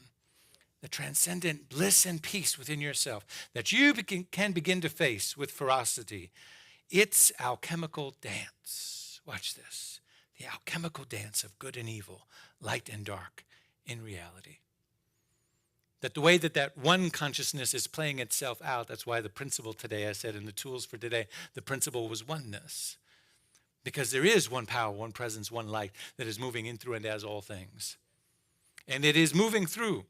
the transcendent bliss and peace within yourself, that you can begin to face with ferocity. It's alchemical dance. Watch this. The alchemical dance of good and evil, light and dark in reality. That the way that one consciousness is playing itself out, that's why the principle today, I said in the tools for today, the principle was oneness. Because there is one power, one presence, one light that is moving in through and as all things. And it is moving through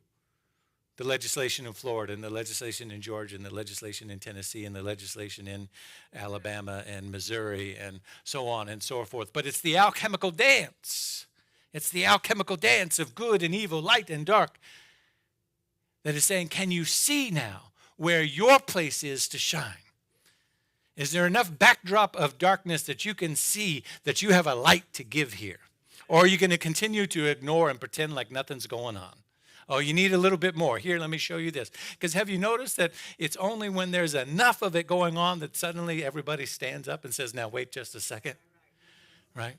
the legislation in Florida and the legislation in Georgia and the legislation in Tennessee and the legislation in Alabama and Missouri and so on and so forth. But it's the alchemical dance. It's the alchemical dance of good and evil, light and dark, that is saying, can you see now where your place is to shine? Is there enough backdrop of darkness that you can see that you have a light to give here? Or are you going to continue to ignore and pretend like nothing's going on? Oh, you need a little bit more. Here, let me show you this. Because have you noticed that it's only when there's enough of it going on that suddenly everybody stands up and says, now wait just a second, right?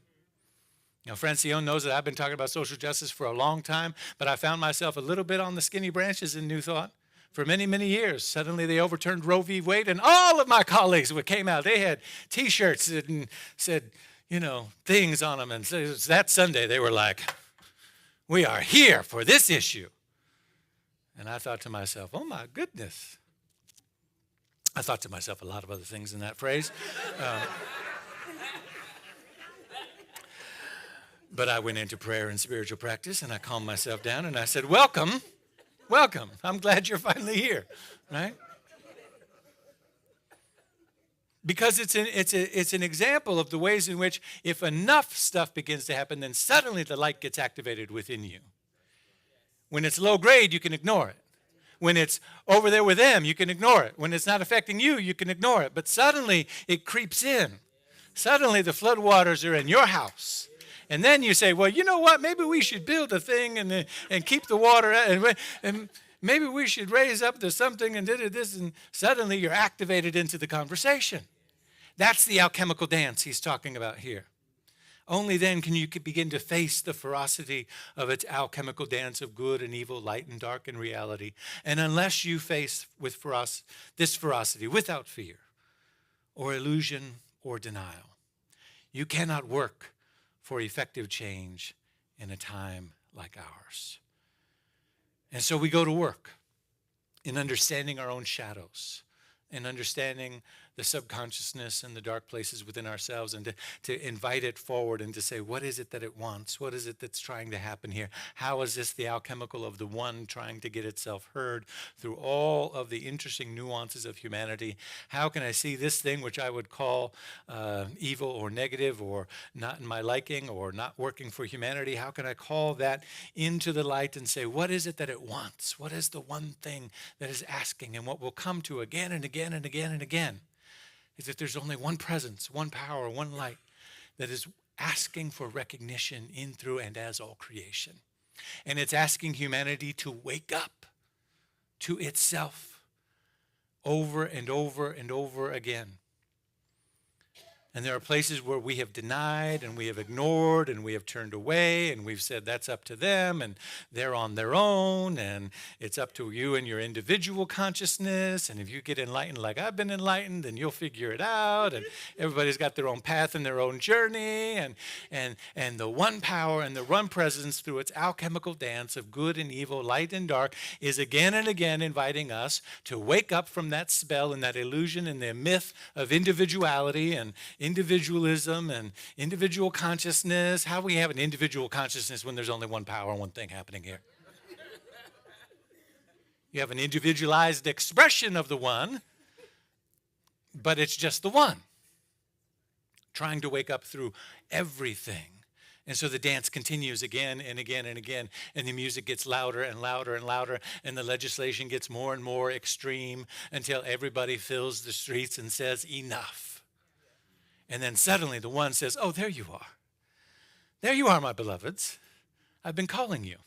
Now, Francione knows that I've been talking about social justice for a long time, but I found myself a little bit on the skinny branches in New Thought for many, many years. Suddenly they overturned Roe v. Wade, and all of my colleagues came out. They had T-shirts and said, things on them. And so that Sunday, they were like, we are here for this issue. And I thought to myself, oh my goodness. I thought to myself a lot of other things in that phrase. But I went into prayer and spiritual practice, and I calmed myself down, and I said, welcome. I'm glad you're finally here, right? Because it's an example of the ways in which if enough stuff begins to happen, then suddenly the light gets activated within you. When it's low grade, you can ignore it. When it's over there with them, you can ignore it. When it's not affecting you, you can ignore it. But suddenly it creeps in. Suddenly the floodwaters are in your house. And then you say, well, you know what? Maybe we should build a thing and keep the water out. And maybe we should raise up to something and this. And suddenly you're activated into the conversation. That's the alchemical dance he's talking about here. Only then can you begin to face the ferocity of its alchemical dance of good and evil, light and dark in reality. And unless you face with this ferocity without fear or illusion or denial, you cannot work for effective change in a time like ours. And so we go to work in understanding our own shadows, in understanding the subconsciousness and the dark places within ourselves, and to invite it forward and to say, what is it that it wants? What is it that's trying to happen here? How is this the alchemical of the one trying to get itself heard through all of the interesting nuances of humanity? How can I see this thing which I would call evil or negative or not in my liking or not working for humanity? How can I call that into the light and say, what is it that it wants? What is the one thing that is asking? And what will come to again and again and again and again is that there's only one presence, one power, one light that is asking for recognition in, through, and as all creation. And it's asking humanity to wake up to itself over and over and over again. And there are places where we have denied and we have ignored and we have turned away and we've said that's up to them and they're on their own and it's up to you and your individual consciousness. And if you get enlightened like I've been enlightened, then you'll figure it out. And everybody's got their own path and their own journey. And the one power and the one presence through its alchemical dance of good and evil, light and dark, is again and again inviting us to wake up from that spell and that illusion and the myth of individuality and individualism and individual consciousness. How we have an individual consciousness when there's only one power and one thing happening here? You have an individualized expression of the one, but it's just the one, trying to wake up through everything. And so the dance continues again and again and again, and the music gets louder and louder and louder, and the legislation gets more and more extreme until everybody fills the streets and says, enough. And then suddenly the one says, oh, there you are. There you are, my beloveds. I've been calling you.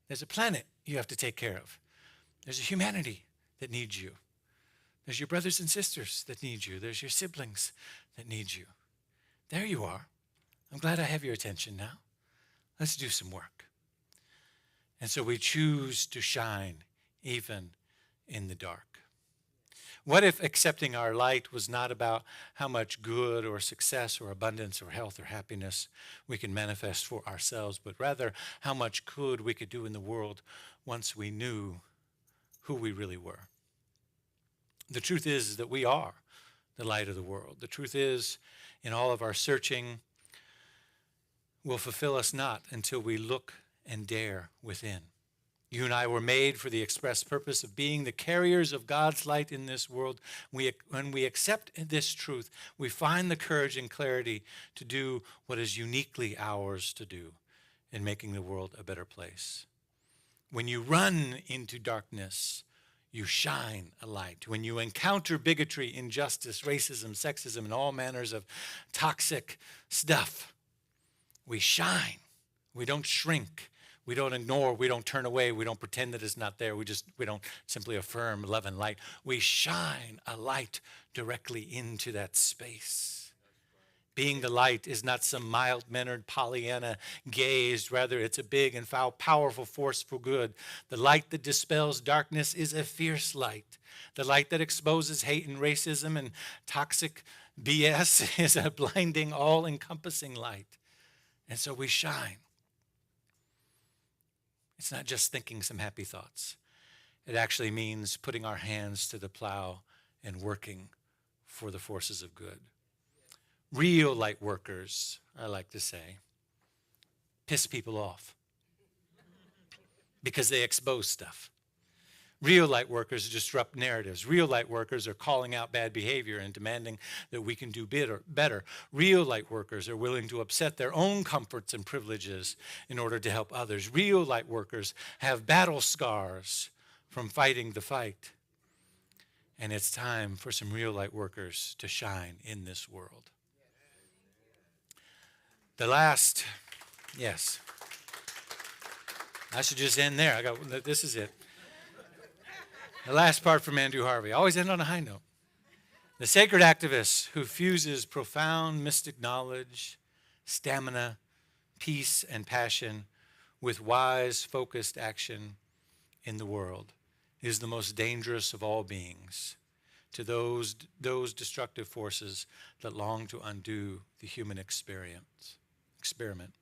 There's a planet you have to take care of. There's a humanity that needs you. There's your brothers and sisters that need you. There's your siblings that need you. There you are. I'm glad I have your attention now. Let's do some work. And so we choose to shine even in the dark. What if accepting our light was not about how much good or success or abundance or health or happiness we can manifest for ourselves, but rather how much good we could do in the world once we knew who we really were? The truth is that we are the light of the world. The truth is, in all of our searching, will fulfill us not until we look and dare within. You and I were made for the express purpose of being the carriers of God's light in this world. When we accept this truth, we find the courage and clarity to do what is uniquely ours to do in making the world a better place. When you run into darkness, you shine a light. When you encounter bigotry, injustice, racism, sexism, and all manners of toxic stuff, we shine. We don't shrink. We don't ignore, we don't turn away, we don't pretend that it's not there, we don't simply affirm love and light. We shine a light directly into that space. Being the light is not some mild-mannered Pollyanna gaze, rather it's a big and powerful force for good. The light that dispels darkness is a fierce light. The light that exposes hate and racism and toxic BS is a blinding, all-encompassing light. And so we shine. It's not just thinking some happy thoughts. It actually means putting our hands to the plow and working for the forces of good. Real light workers, I like to say, piss people off because they expose stuff. Real light workers disrupt narratives. Real light workers are calling out bad behavior and demanding that we can do better. Real light workers are willing to upset their own comforts and privileges in order to help others. Real light workers have battle scars from fighting the fight. And it's time for some real light workers to shine in this world. The last, yes. I should just end there. This is it. The last part from Andrew Harvey. Always end on a high note. The sacred activist who fuses profound mystic knowledge, stamina, peace, and passion with wise, focused action in the world is the most dangerous of all beings to those destructive forces that long to undo the human experiment.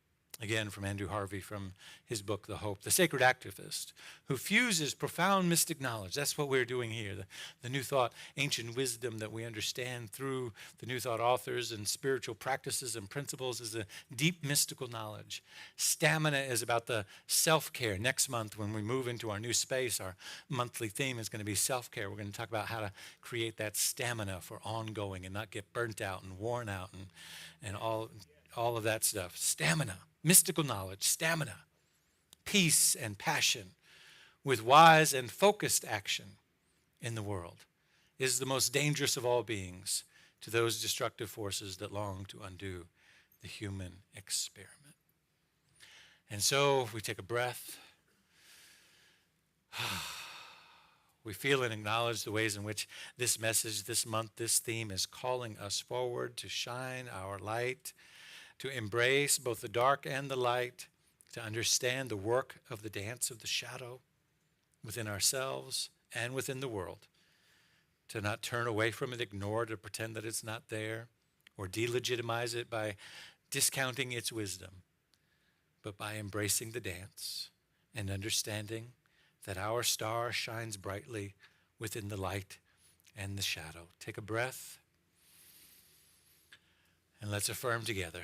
Again, from Andrew Harvey, from his book, The Hope. The sacred activist who fuses profound mystic knowledge. That's what we're doing here. The New Thought, ancient wisdom that we understand through the New Thought authors and spiritual practices and principles is a deep mystical knowledge. Stamina is about the self-care. Next month, when we move into our new space, our monthly theme is going to be self-care. We're going to talk about how to create that stamina for ongoing and not get burnt out and worn out and all of that stuff. Stamina. Mystical knowledge, stamina, peace and passion with wise and focused action in the world is the most dangerous of all beings to those destructive forces that long to undo the human experiment. And so we take a breath. We feel and acknowledge the ways in which this message, this month, this theme is calling us forward to shine our light, to embrace both the dark and the light, to understand the work of the dance of the shadow within ourselves and within the world, to not turn away from it, ignore it, or pretend that it's not there, or delegitimize it by discounting its wisdom, but by embracing the dance and understanding that our star shines brightly within the light and the shadow. Take a breath, and let's affirm together.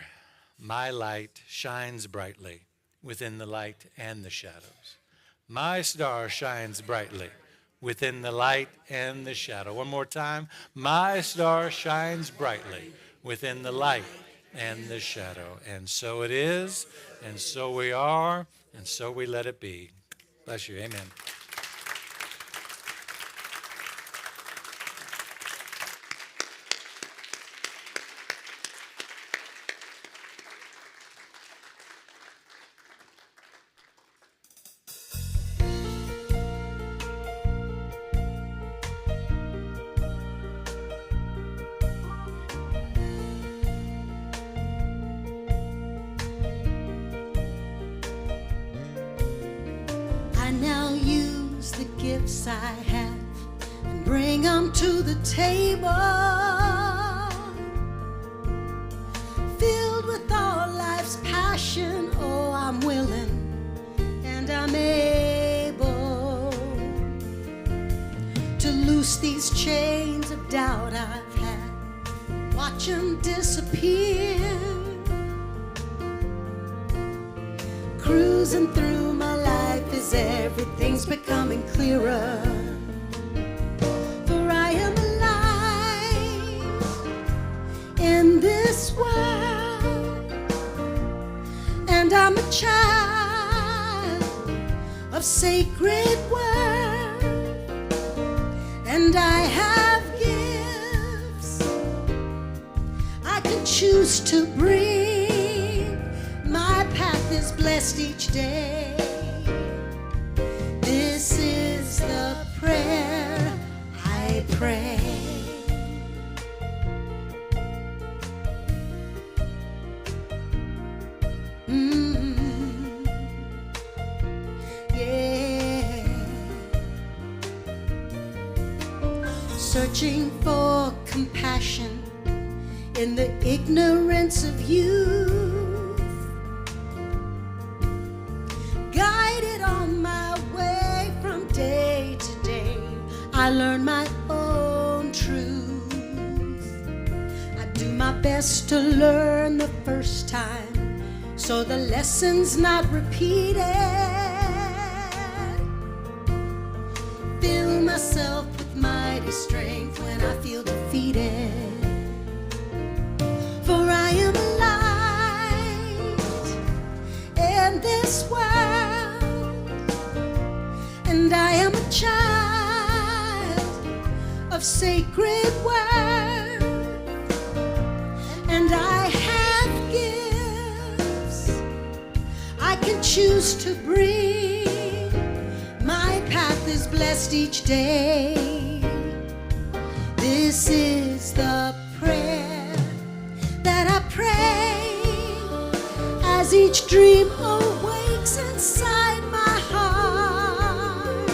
My light shines brightly within the light and the shadows. My star shines brightly within the light and the shadow. One more time. My star shines brightly within the light and the shadow. And so it is, and so we are, and so we let it be. Bless you. Amen. I now use the gifts I have and bring them to the table, filled with all life's passion. Oh, I'm willing and I'm able to loose these chains of doubt I've had, watch them disappear, cruising through my life as everything's becoming clearer. For I am alive in this world, and I'm a child of sacred word, and I have gifts I can choose to bring. My path is blessed each day. This is the prayer I pray. Yeah. Searching for compassion in the ignorance of youth, guided on my way from day to day, I learn my own truth. I do my best to learn the first time, so the lesson's not repeated. Fill myself with mighty strength when I feel defeated. For I am a light in this world, and I am a child of sacred word, and I have gifts I can choose to bring. My path is blessed each day. This is the prayer that I pray as each dream awakes inside my heart.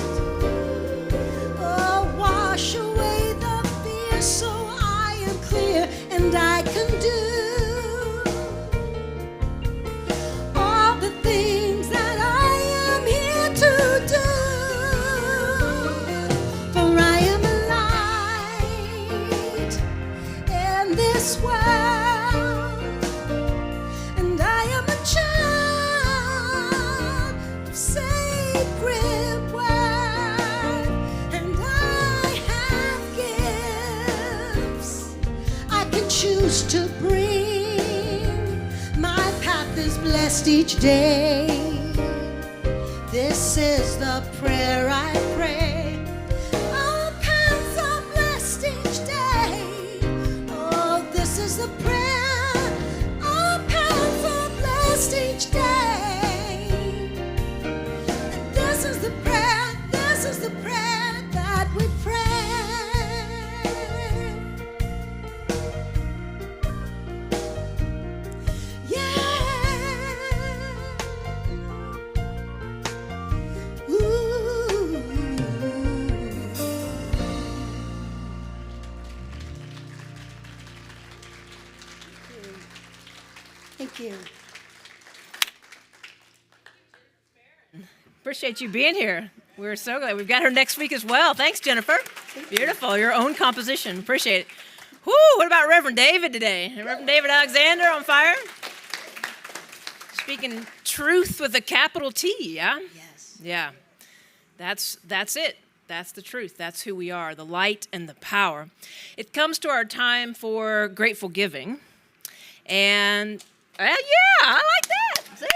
Oh, wash away the fear so I am clear and I can do all the things that I am here to do. For I am a light in this world, and I am a child of sacred word, and I have gifts I can choose to bring. My path is blessed each day. This is the prayer I pray. All paths are blessed each day. Oh, this is the prayer. All paths are blessed each day. And this is the prayer. This is the prayer that appreciate you being here. We're so glad. We've got her next week as well. Thanks, Jennifer. Beautiful. Your own composition. Appreciate it. Whoo, what about Reverend David today? Reverend David Alexander on fire? Speaking truth with a capital T, yeah? Yes. Yeah. That's it. That's the truth. That's who we are, the light and the power. It comes to our time for grateful giving. And, yeah, I like that. See?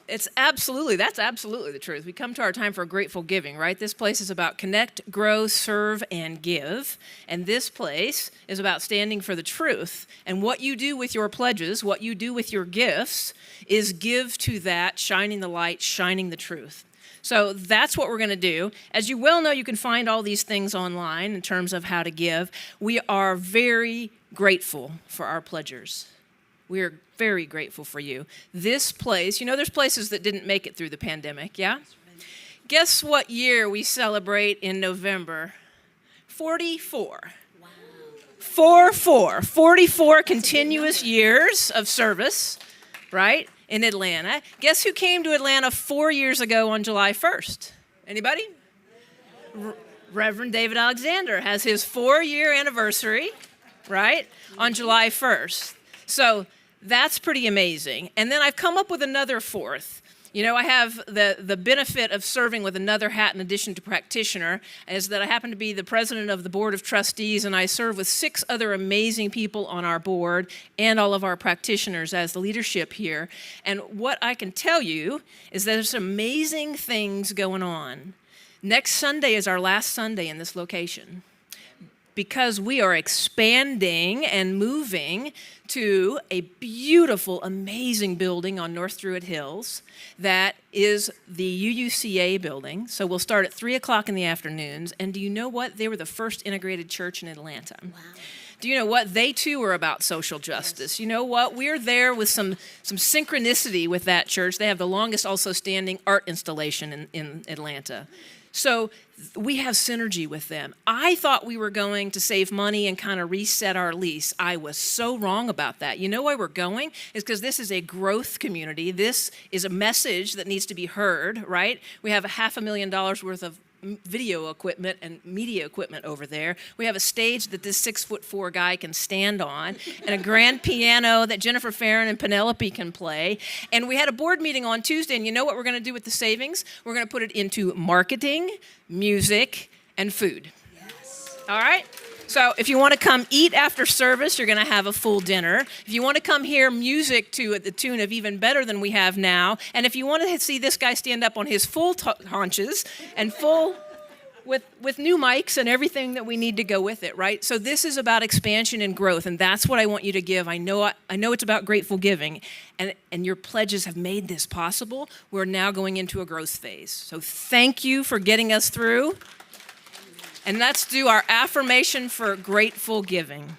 That's absolutely the truth. We come to our time for grateful giving, right? This place is about connect, grow, serve, and give. And this place is about standing for the truth. And what you do with your pledges, what you do with your gifts, is give to that, shining the light, shining the truth. So that's what we're going to do. As you well know, you can find all these things online in terms of how to give. We are very grateful for our pledgers. We are very grateful for you. This place, there's places that didn't make it through the pandemic, yeah? Guess what year we celebrate in November? 44. Wow. 44 continuous years of service, right, in Atlanta. Guess who came to Atlanta 4 years ago on July 1st? Anybody? Reverend David Alexander has his 4-year anniversary, right, on July 1st. So that's pretty amazing. And then I've come up with another fourth. I have the benefit of serving with another hat in addition to practitioner, is that I happen to be the president of the board of trustees, and I serve with 6 other amazing people on our board and all of our practitioners as the leadership here. And what I can tell you is that there's amazing things going on. Next Sunday is our last Sunday in this location, because we are expanding and moving to a beautiful, amazing building on North Druid Hills that is the UUCA building. So we'll start at 3 o'clock in the afternoons. And do you know what? They were the first integrated church in Atlanta. Wow. Do you know what? They too are about social justice. Yes. You know what? We're there with some synchronicity with that church. They have the longest also standing art installation in Atlanta. So we have synergy with them. I thought we were going to save money and kind of reset our lease. I was so wrong about that. You know why we're going? Is because this is a growth community. This is a message that needs to be heard, right? We have $500,000 worth of video equipment and media equipment over there. We have a stage that this 6'4" guy can stand on, and a grand piano that Jennifer Farron and Penelope can play. And we had a board meeting on Tuesday, and you know what we're going to do with the savings? We're going to put it into marketing, music, and food. Yes. All right? So if you want to come eat after service, you're going to have a full dinner. If you want to come hear music to the tune of even better than we have now, and if you want to see this guy stand up on his full haunches and full with new mics and everything that we need to go with it, right? So this is about expansion and growth, and that's what I want you to give. I know it's about grateful giving, and your pledges have made this possible. We're now going into a growth phase. So thank you for getting us through. And let's do our affirmation for grateful giving.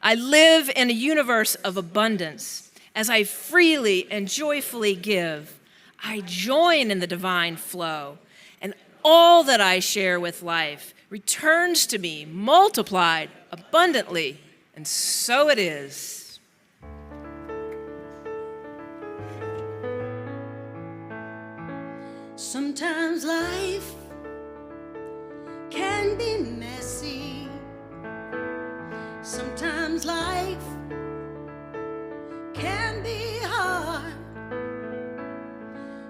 I live in a universe of abundance. As I freely and joyfully give, I join in the divine flow. And all that I share with life returns to me multiplied abundantly. And so it is. Sometimes life can be messy. Sometimes life can be hard.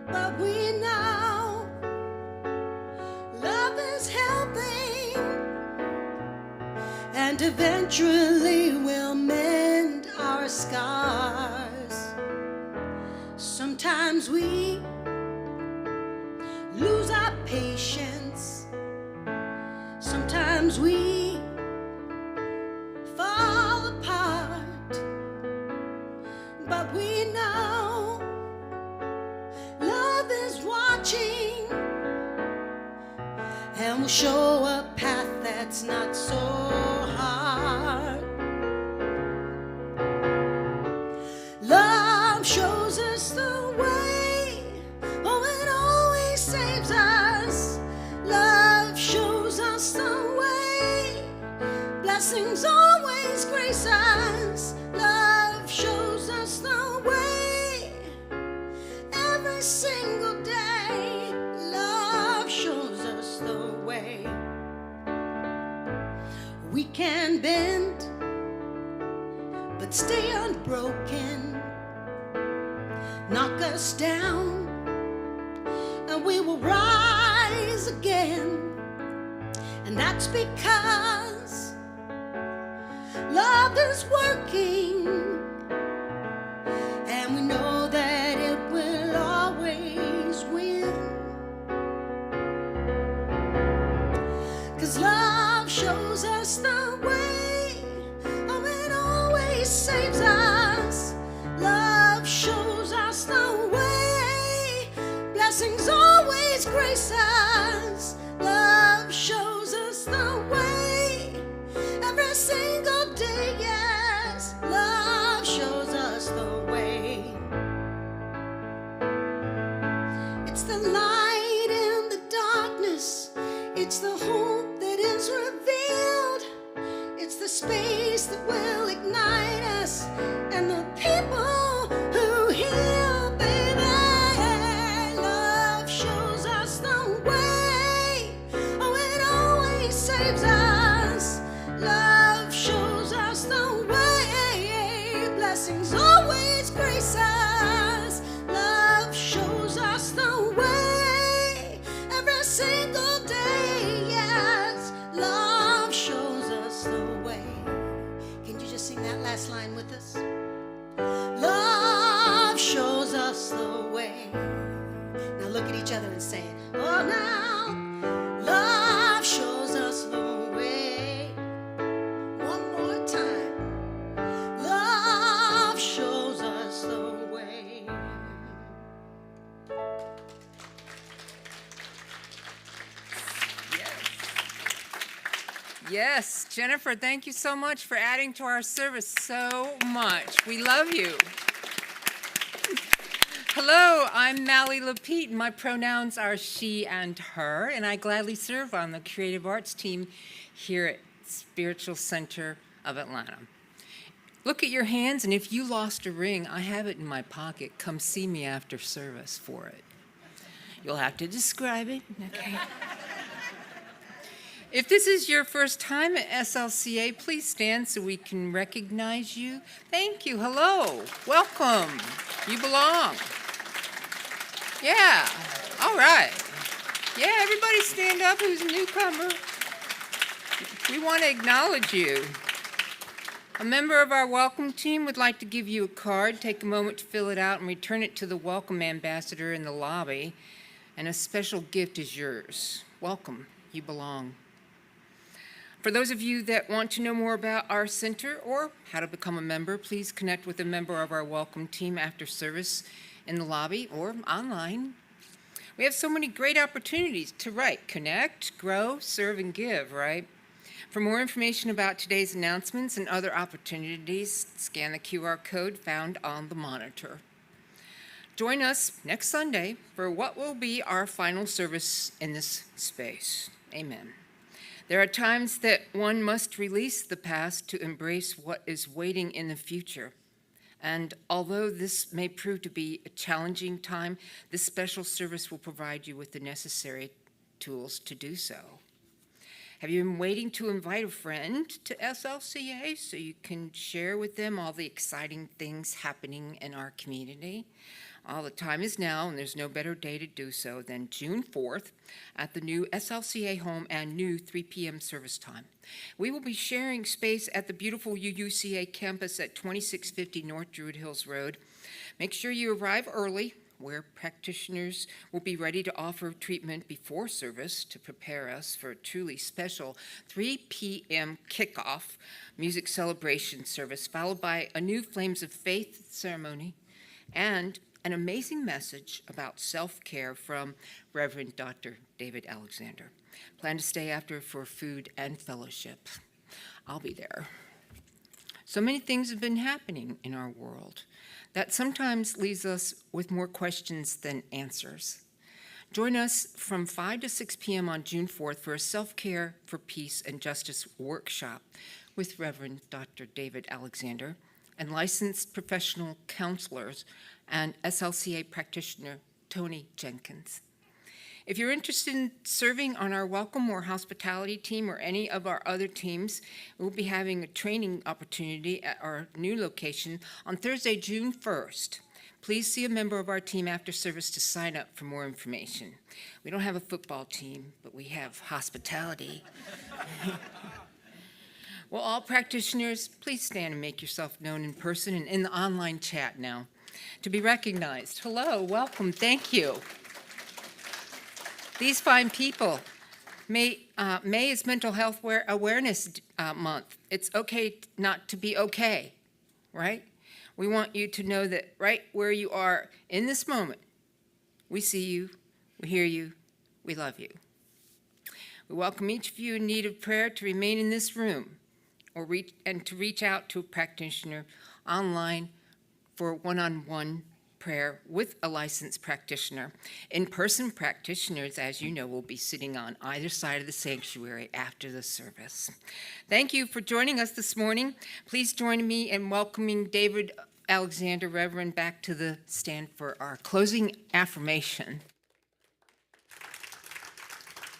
But we know love is helping, and eventually we'll mend our scars. Sometimes we lose our patience. Sometimes we fall apart, but we know love is watching and will show a path that's not so hard. Love shows us the way, oh, it always saves us. Love shows us the way, blessings always grace us. Love shows us the way, every can bend, but stay unbroken. Knock us down, and we will rise again. And that's because love is working, and we know that it will always win. 'Cause love shows us the way, oh, it always saves us. Love shows us the way, blessings always grace us. Love shows us the way, every single day, yes. Love shows us the way. It's the light in the darkness, it's the hope that is revealed, it's the space that will ignite us, and the people who heal, baby. Love shows us the way, oh, it always saves us. Love shows us the way, blessings always grace us. Love shows us the way, every single day, yes. Love shows us the way. Can you just sing that last line with us? Love shows us the way. Now look at each other and say it. Oh, now, love shows us the way. One more time. Love shows us the way. Yes, Jennifer, thank you so much for adding to our service so much. We love you. Hello, I'm Mally Lapete. My pronouns are she and her, and I gladly serve on the creative arts team here at Spiritual Center of Atlanta. Look at your hands, and if you lost a ring, I have it in my pocket. Come see me after service for it. You'll have to describe it, okay? If this is your first time at SLCA, please stand so we can recognize you. Thank you. Hello. Welcome. You belong. Yeah. All right. Yeah, everybody stand up who's a newcomer. We want to acknowledge you. A member of our welcome team would like to give you a card. Take a moment to fill it out and return it to the welcome ambassador in the lobby. And a special gift is yours. Welcome. You belong. For those of you that want to know more about our center or how to become a member, please connect with a member of our welcome team after service in the lobby or online. We have so many great opportunities to write, connect, grow, serve, and give, right? For more information about today's announcements and other opportunities, scan the QR code found on the monitor. Join us next Sunday for what will be our final service in this space. Amen. There are times that one must release the past to embrace what is waiting in the future. And although this may prove to be a challenging time, this special service will provide you with the necessary tools to do so. Have you been waiting to invite a friend to SLCA so you can share with them all the exciting things happening in our community? All the time is now, and there's no better day to do so than June 4th at the new SLCA home and new 3 p.m. service time. We will be sharing space at the beautiful UUCA campus at 2650 North Druid Hills Road. Make sure you arrive early, where practitioners will be ready to offer treatment before service to prepare us for a truly special 3 p.m. kickoff music celebration service, followed by a new Flames of Faith ceremony and an amazing message about self-care from Reverend Dr. David Alexander. Plan to stay after for food and fellowship. I'll be there. So many things have been happening in our world that sometimes leaves us with more questions than answers. Join us from 5 to 6 p.m. on June 4th for a Self-Care for Peace and Justice workshop with Reverend Dr. David Alexander and licensed professional counselors and SLCA practitioner Tony Jenkins. If you're interested in serving on our welcome or hospitality team or any of our other teams, we'll be having a training opportunity at our new location on Thursday, June 1st. Please see a member of our team after service to sign up for more information. We don't have a football team, but we have hospitality. Well, all practitioners, please stand and make yourself known in person and in the online chat now to be recognized. Hello, welcome, thank you. These fine people. May is Mental Health Awareness Month. It's okay not to be okay, right? We want you to know that right where you are in this moment, we see you, we hear you, we love you. We welcome each of you in need of prayer to remain in this room or to reach out to a practitioner online for one-on-one prayer with a licensed practitioner. In-person practitioners, as you know, will be sitting on either side of the sanctuary after the service. Thank you for joining us this morning. Please join me in welcoming David Alexander, Reverend, back to the stand for our closing affirmation.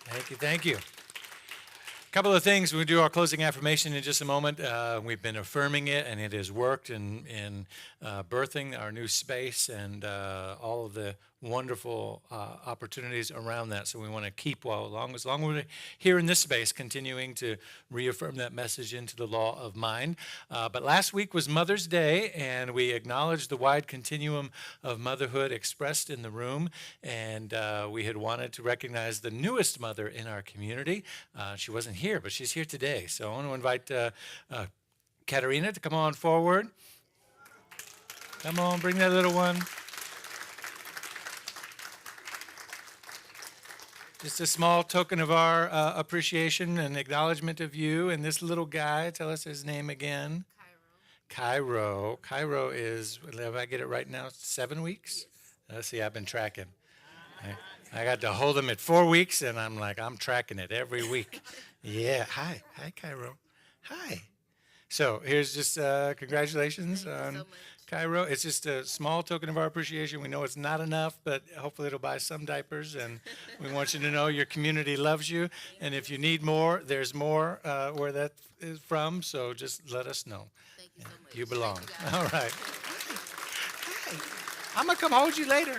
Thank you, thank you. A couple of things. We'll do our closing affirmation in just a moment. We've been affirming it, and it has worked in birthing our new space and all of the wonderful opportunities around that. So we want to keep, as long as we're here in this space, continuing to reaffirm that message into the law of mind. But last week was Mother's Day, and we acknowledged the wide continuum of motherhood expressed in the room. And we had wanted to recognize the newest mother in our community. She wasn't here, but she's here today. So I want to invite Katerina to come on forward. Come on, bring that little one. Just a small token of our appreciation and acknowledgement of you and this little guy. Tell us his name again. Cairo. Cairo is, if I get it right now, 7 weeks? Yes. See, I've been tracking. I got to hold him at 4 weeks, and I'm tracking it every week. Yeah. Hi, Cairo. Hi. So here's just congratulations on Cairo. It's just a small token of our appreciation. We know it's not enough, but hopefully it'll buy some diapers, and we want you to know your community loves you. And if you need more, there's more where that is from, so just let us know. Thank you so much. You belong. Thank you, All right. I'm going to come hold you later.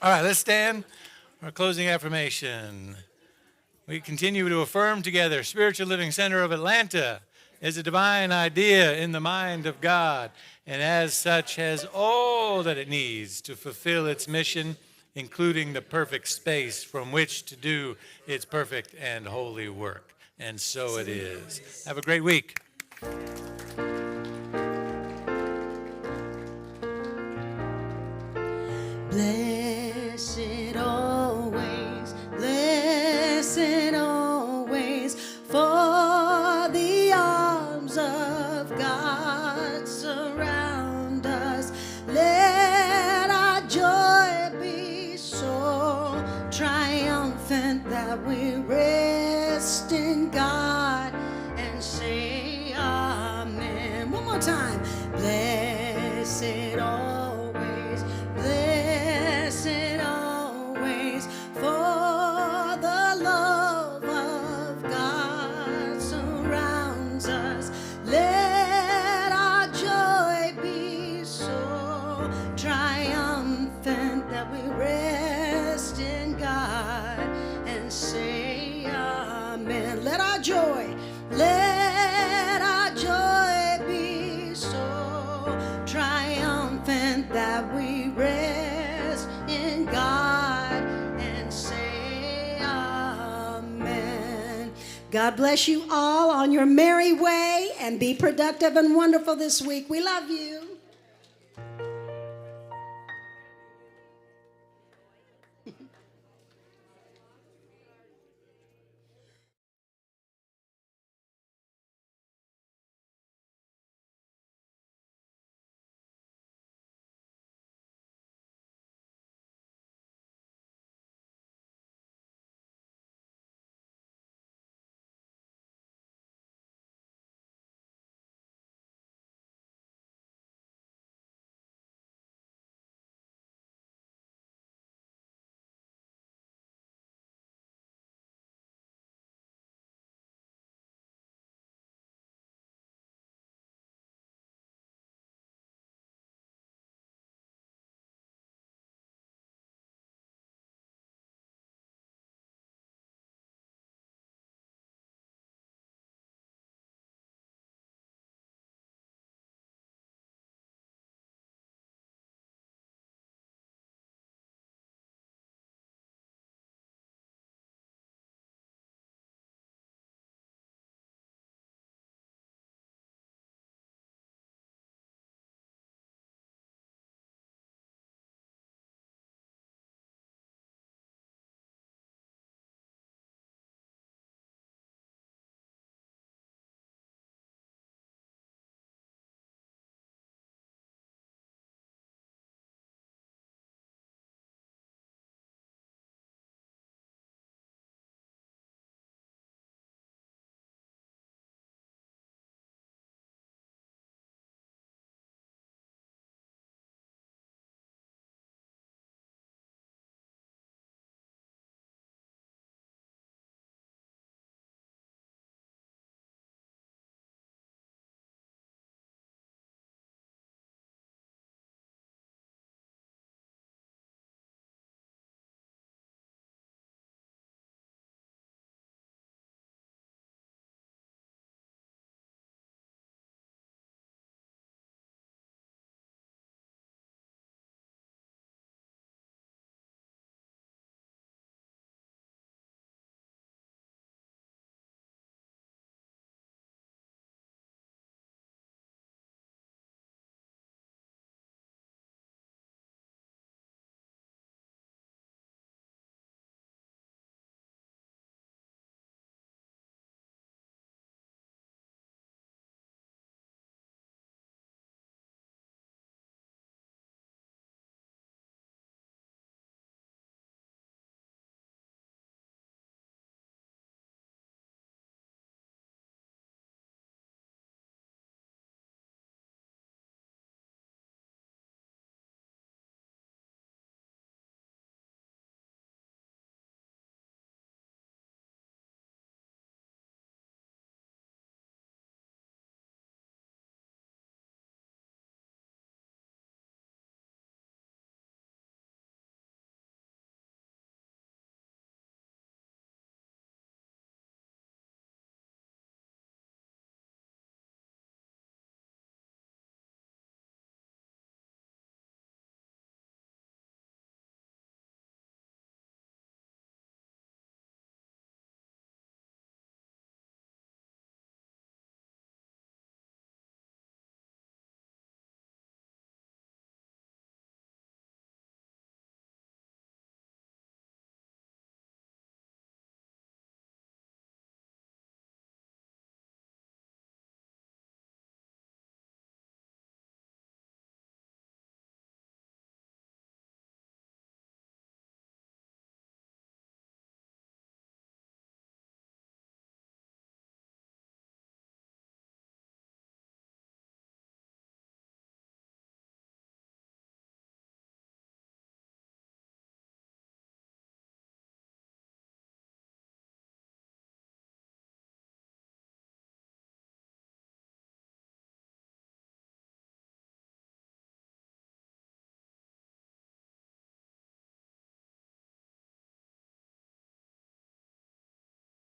All right, let's stand. Our closing affirmation. We continue to affirm together, Spiritual Living Center of Atlanta is a divine idea in the mind of God, and as such has all that it needs to fulfill its mission, including the perfect space from which to do its perfect and holy work. And so it is. Have a great week. Blessed always, for the arms of God surround us. Let our joy be so triumphant that we rest in God and say amen. One more time. Blessed always, for the love of God surrounds us. Let our joy be so triumphant that we rest in God and say amen. Let our joy be so triumphant that we rest in God and say amen. God bless you all on your merry way, and be productive and wonderful this week. We love you.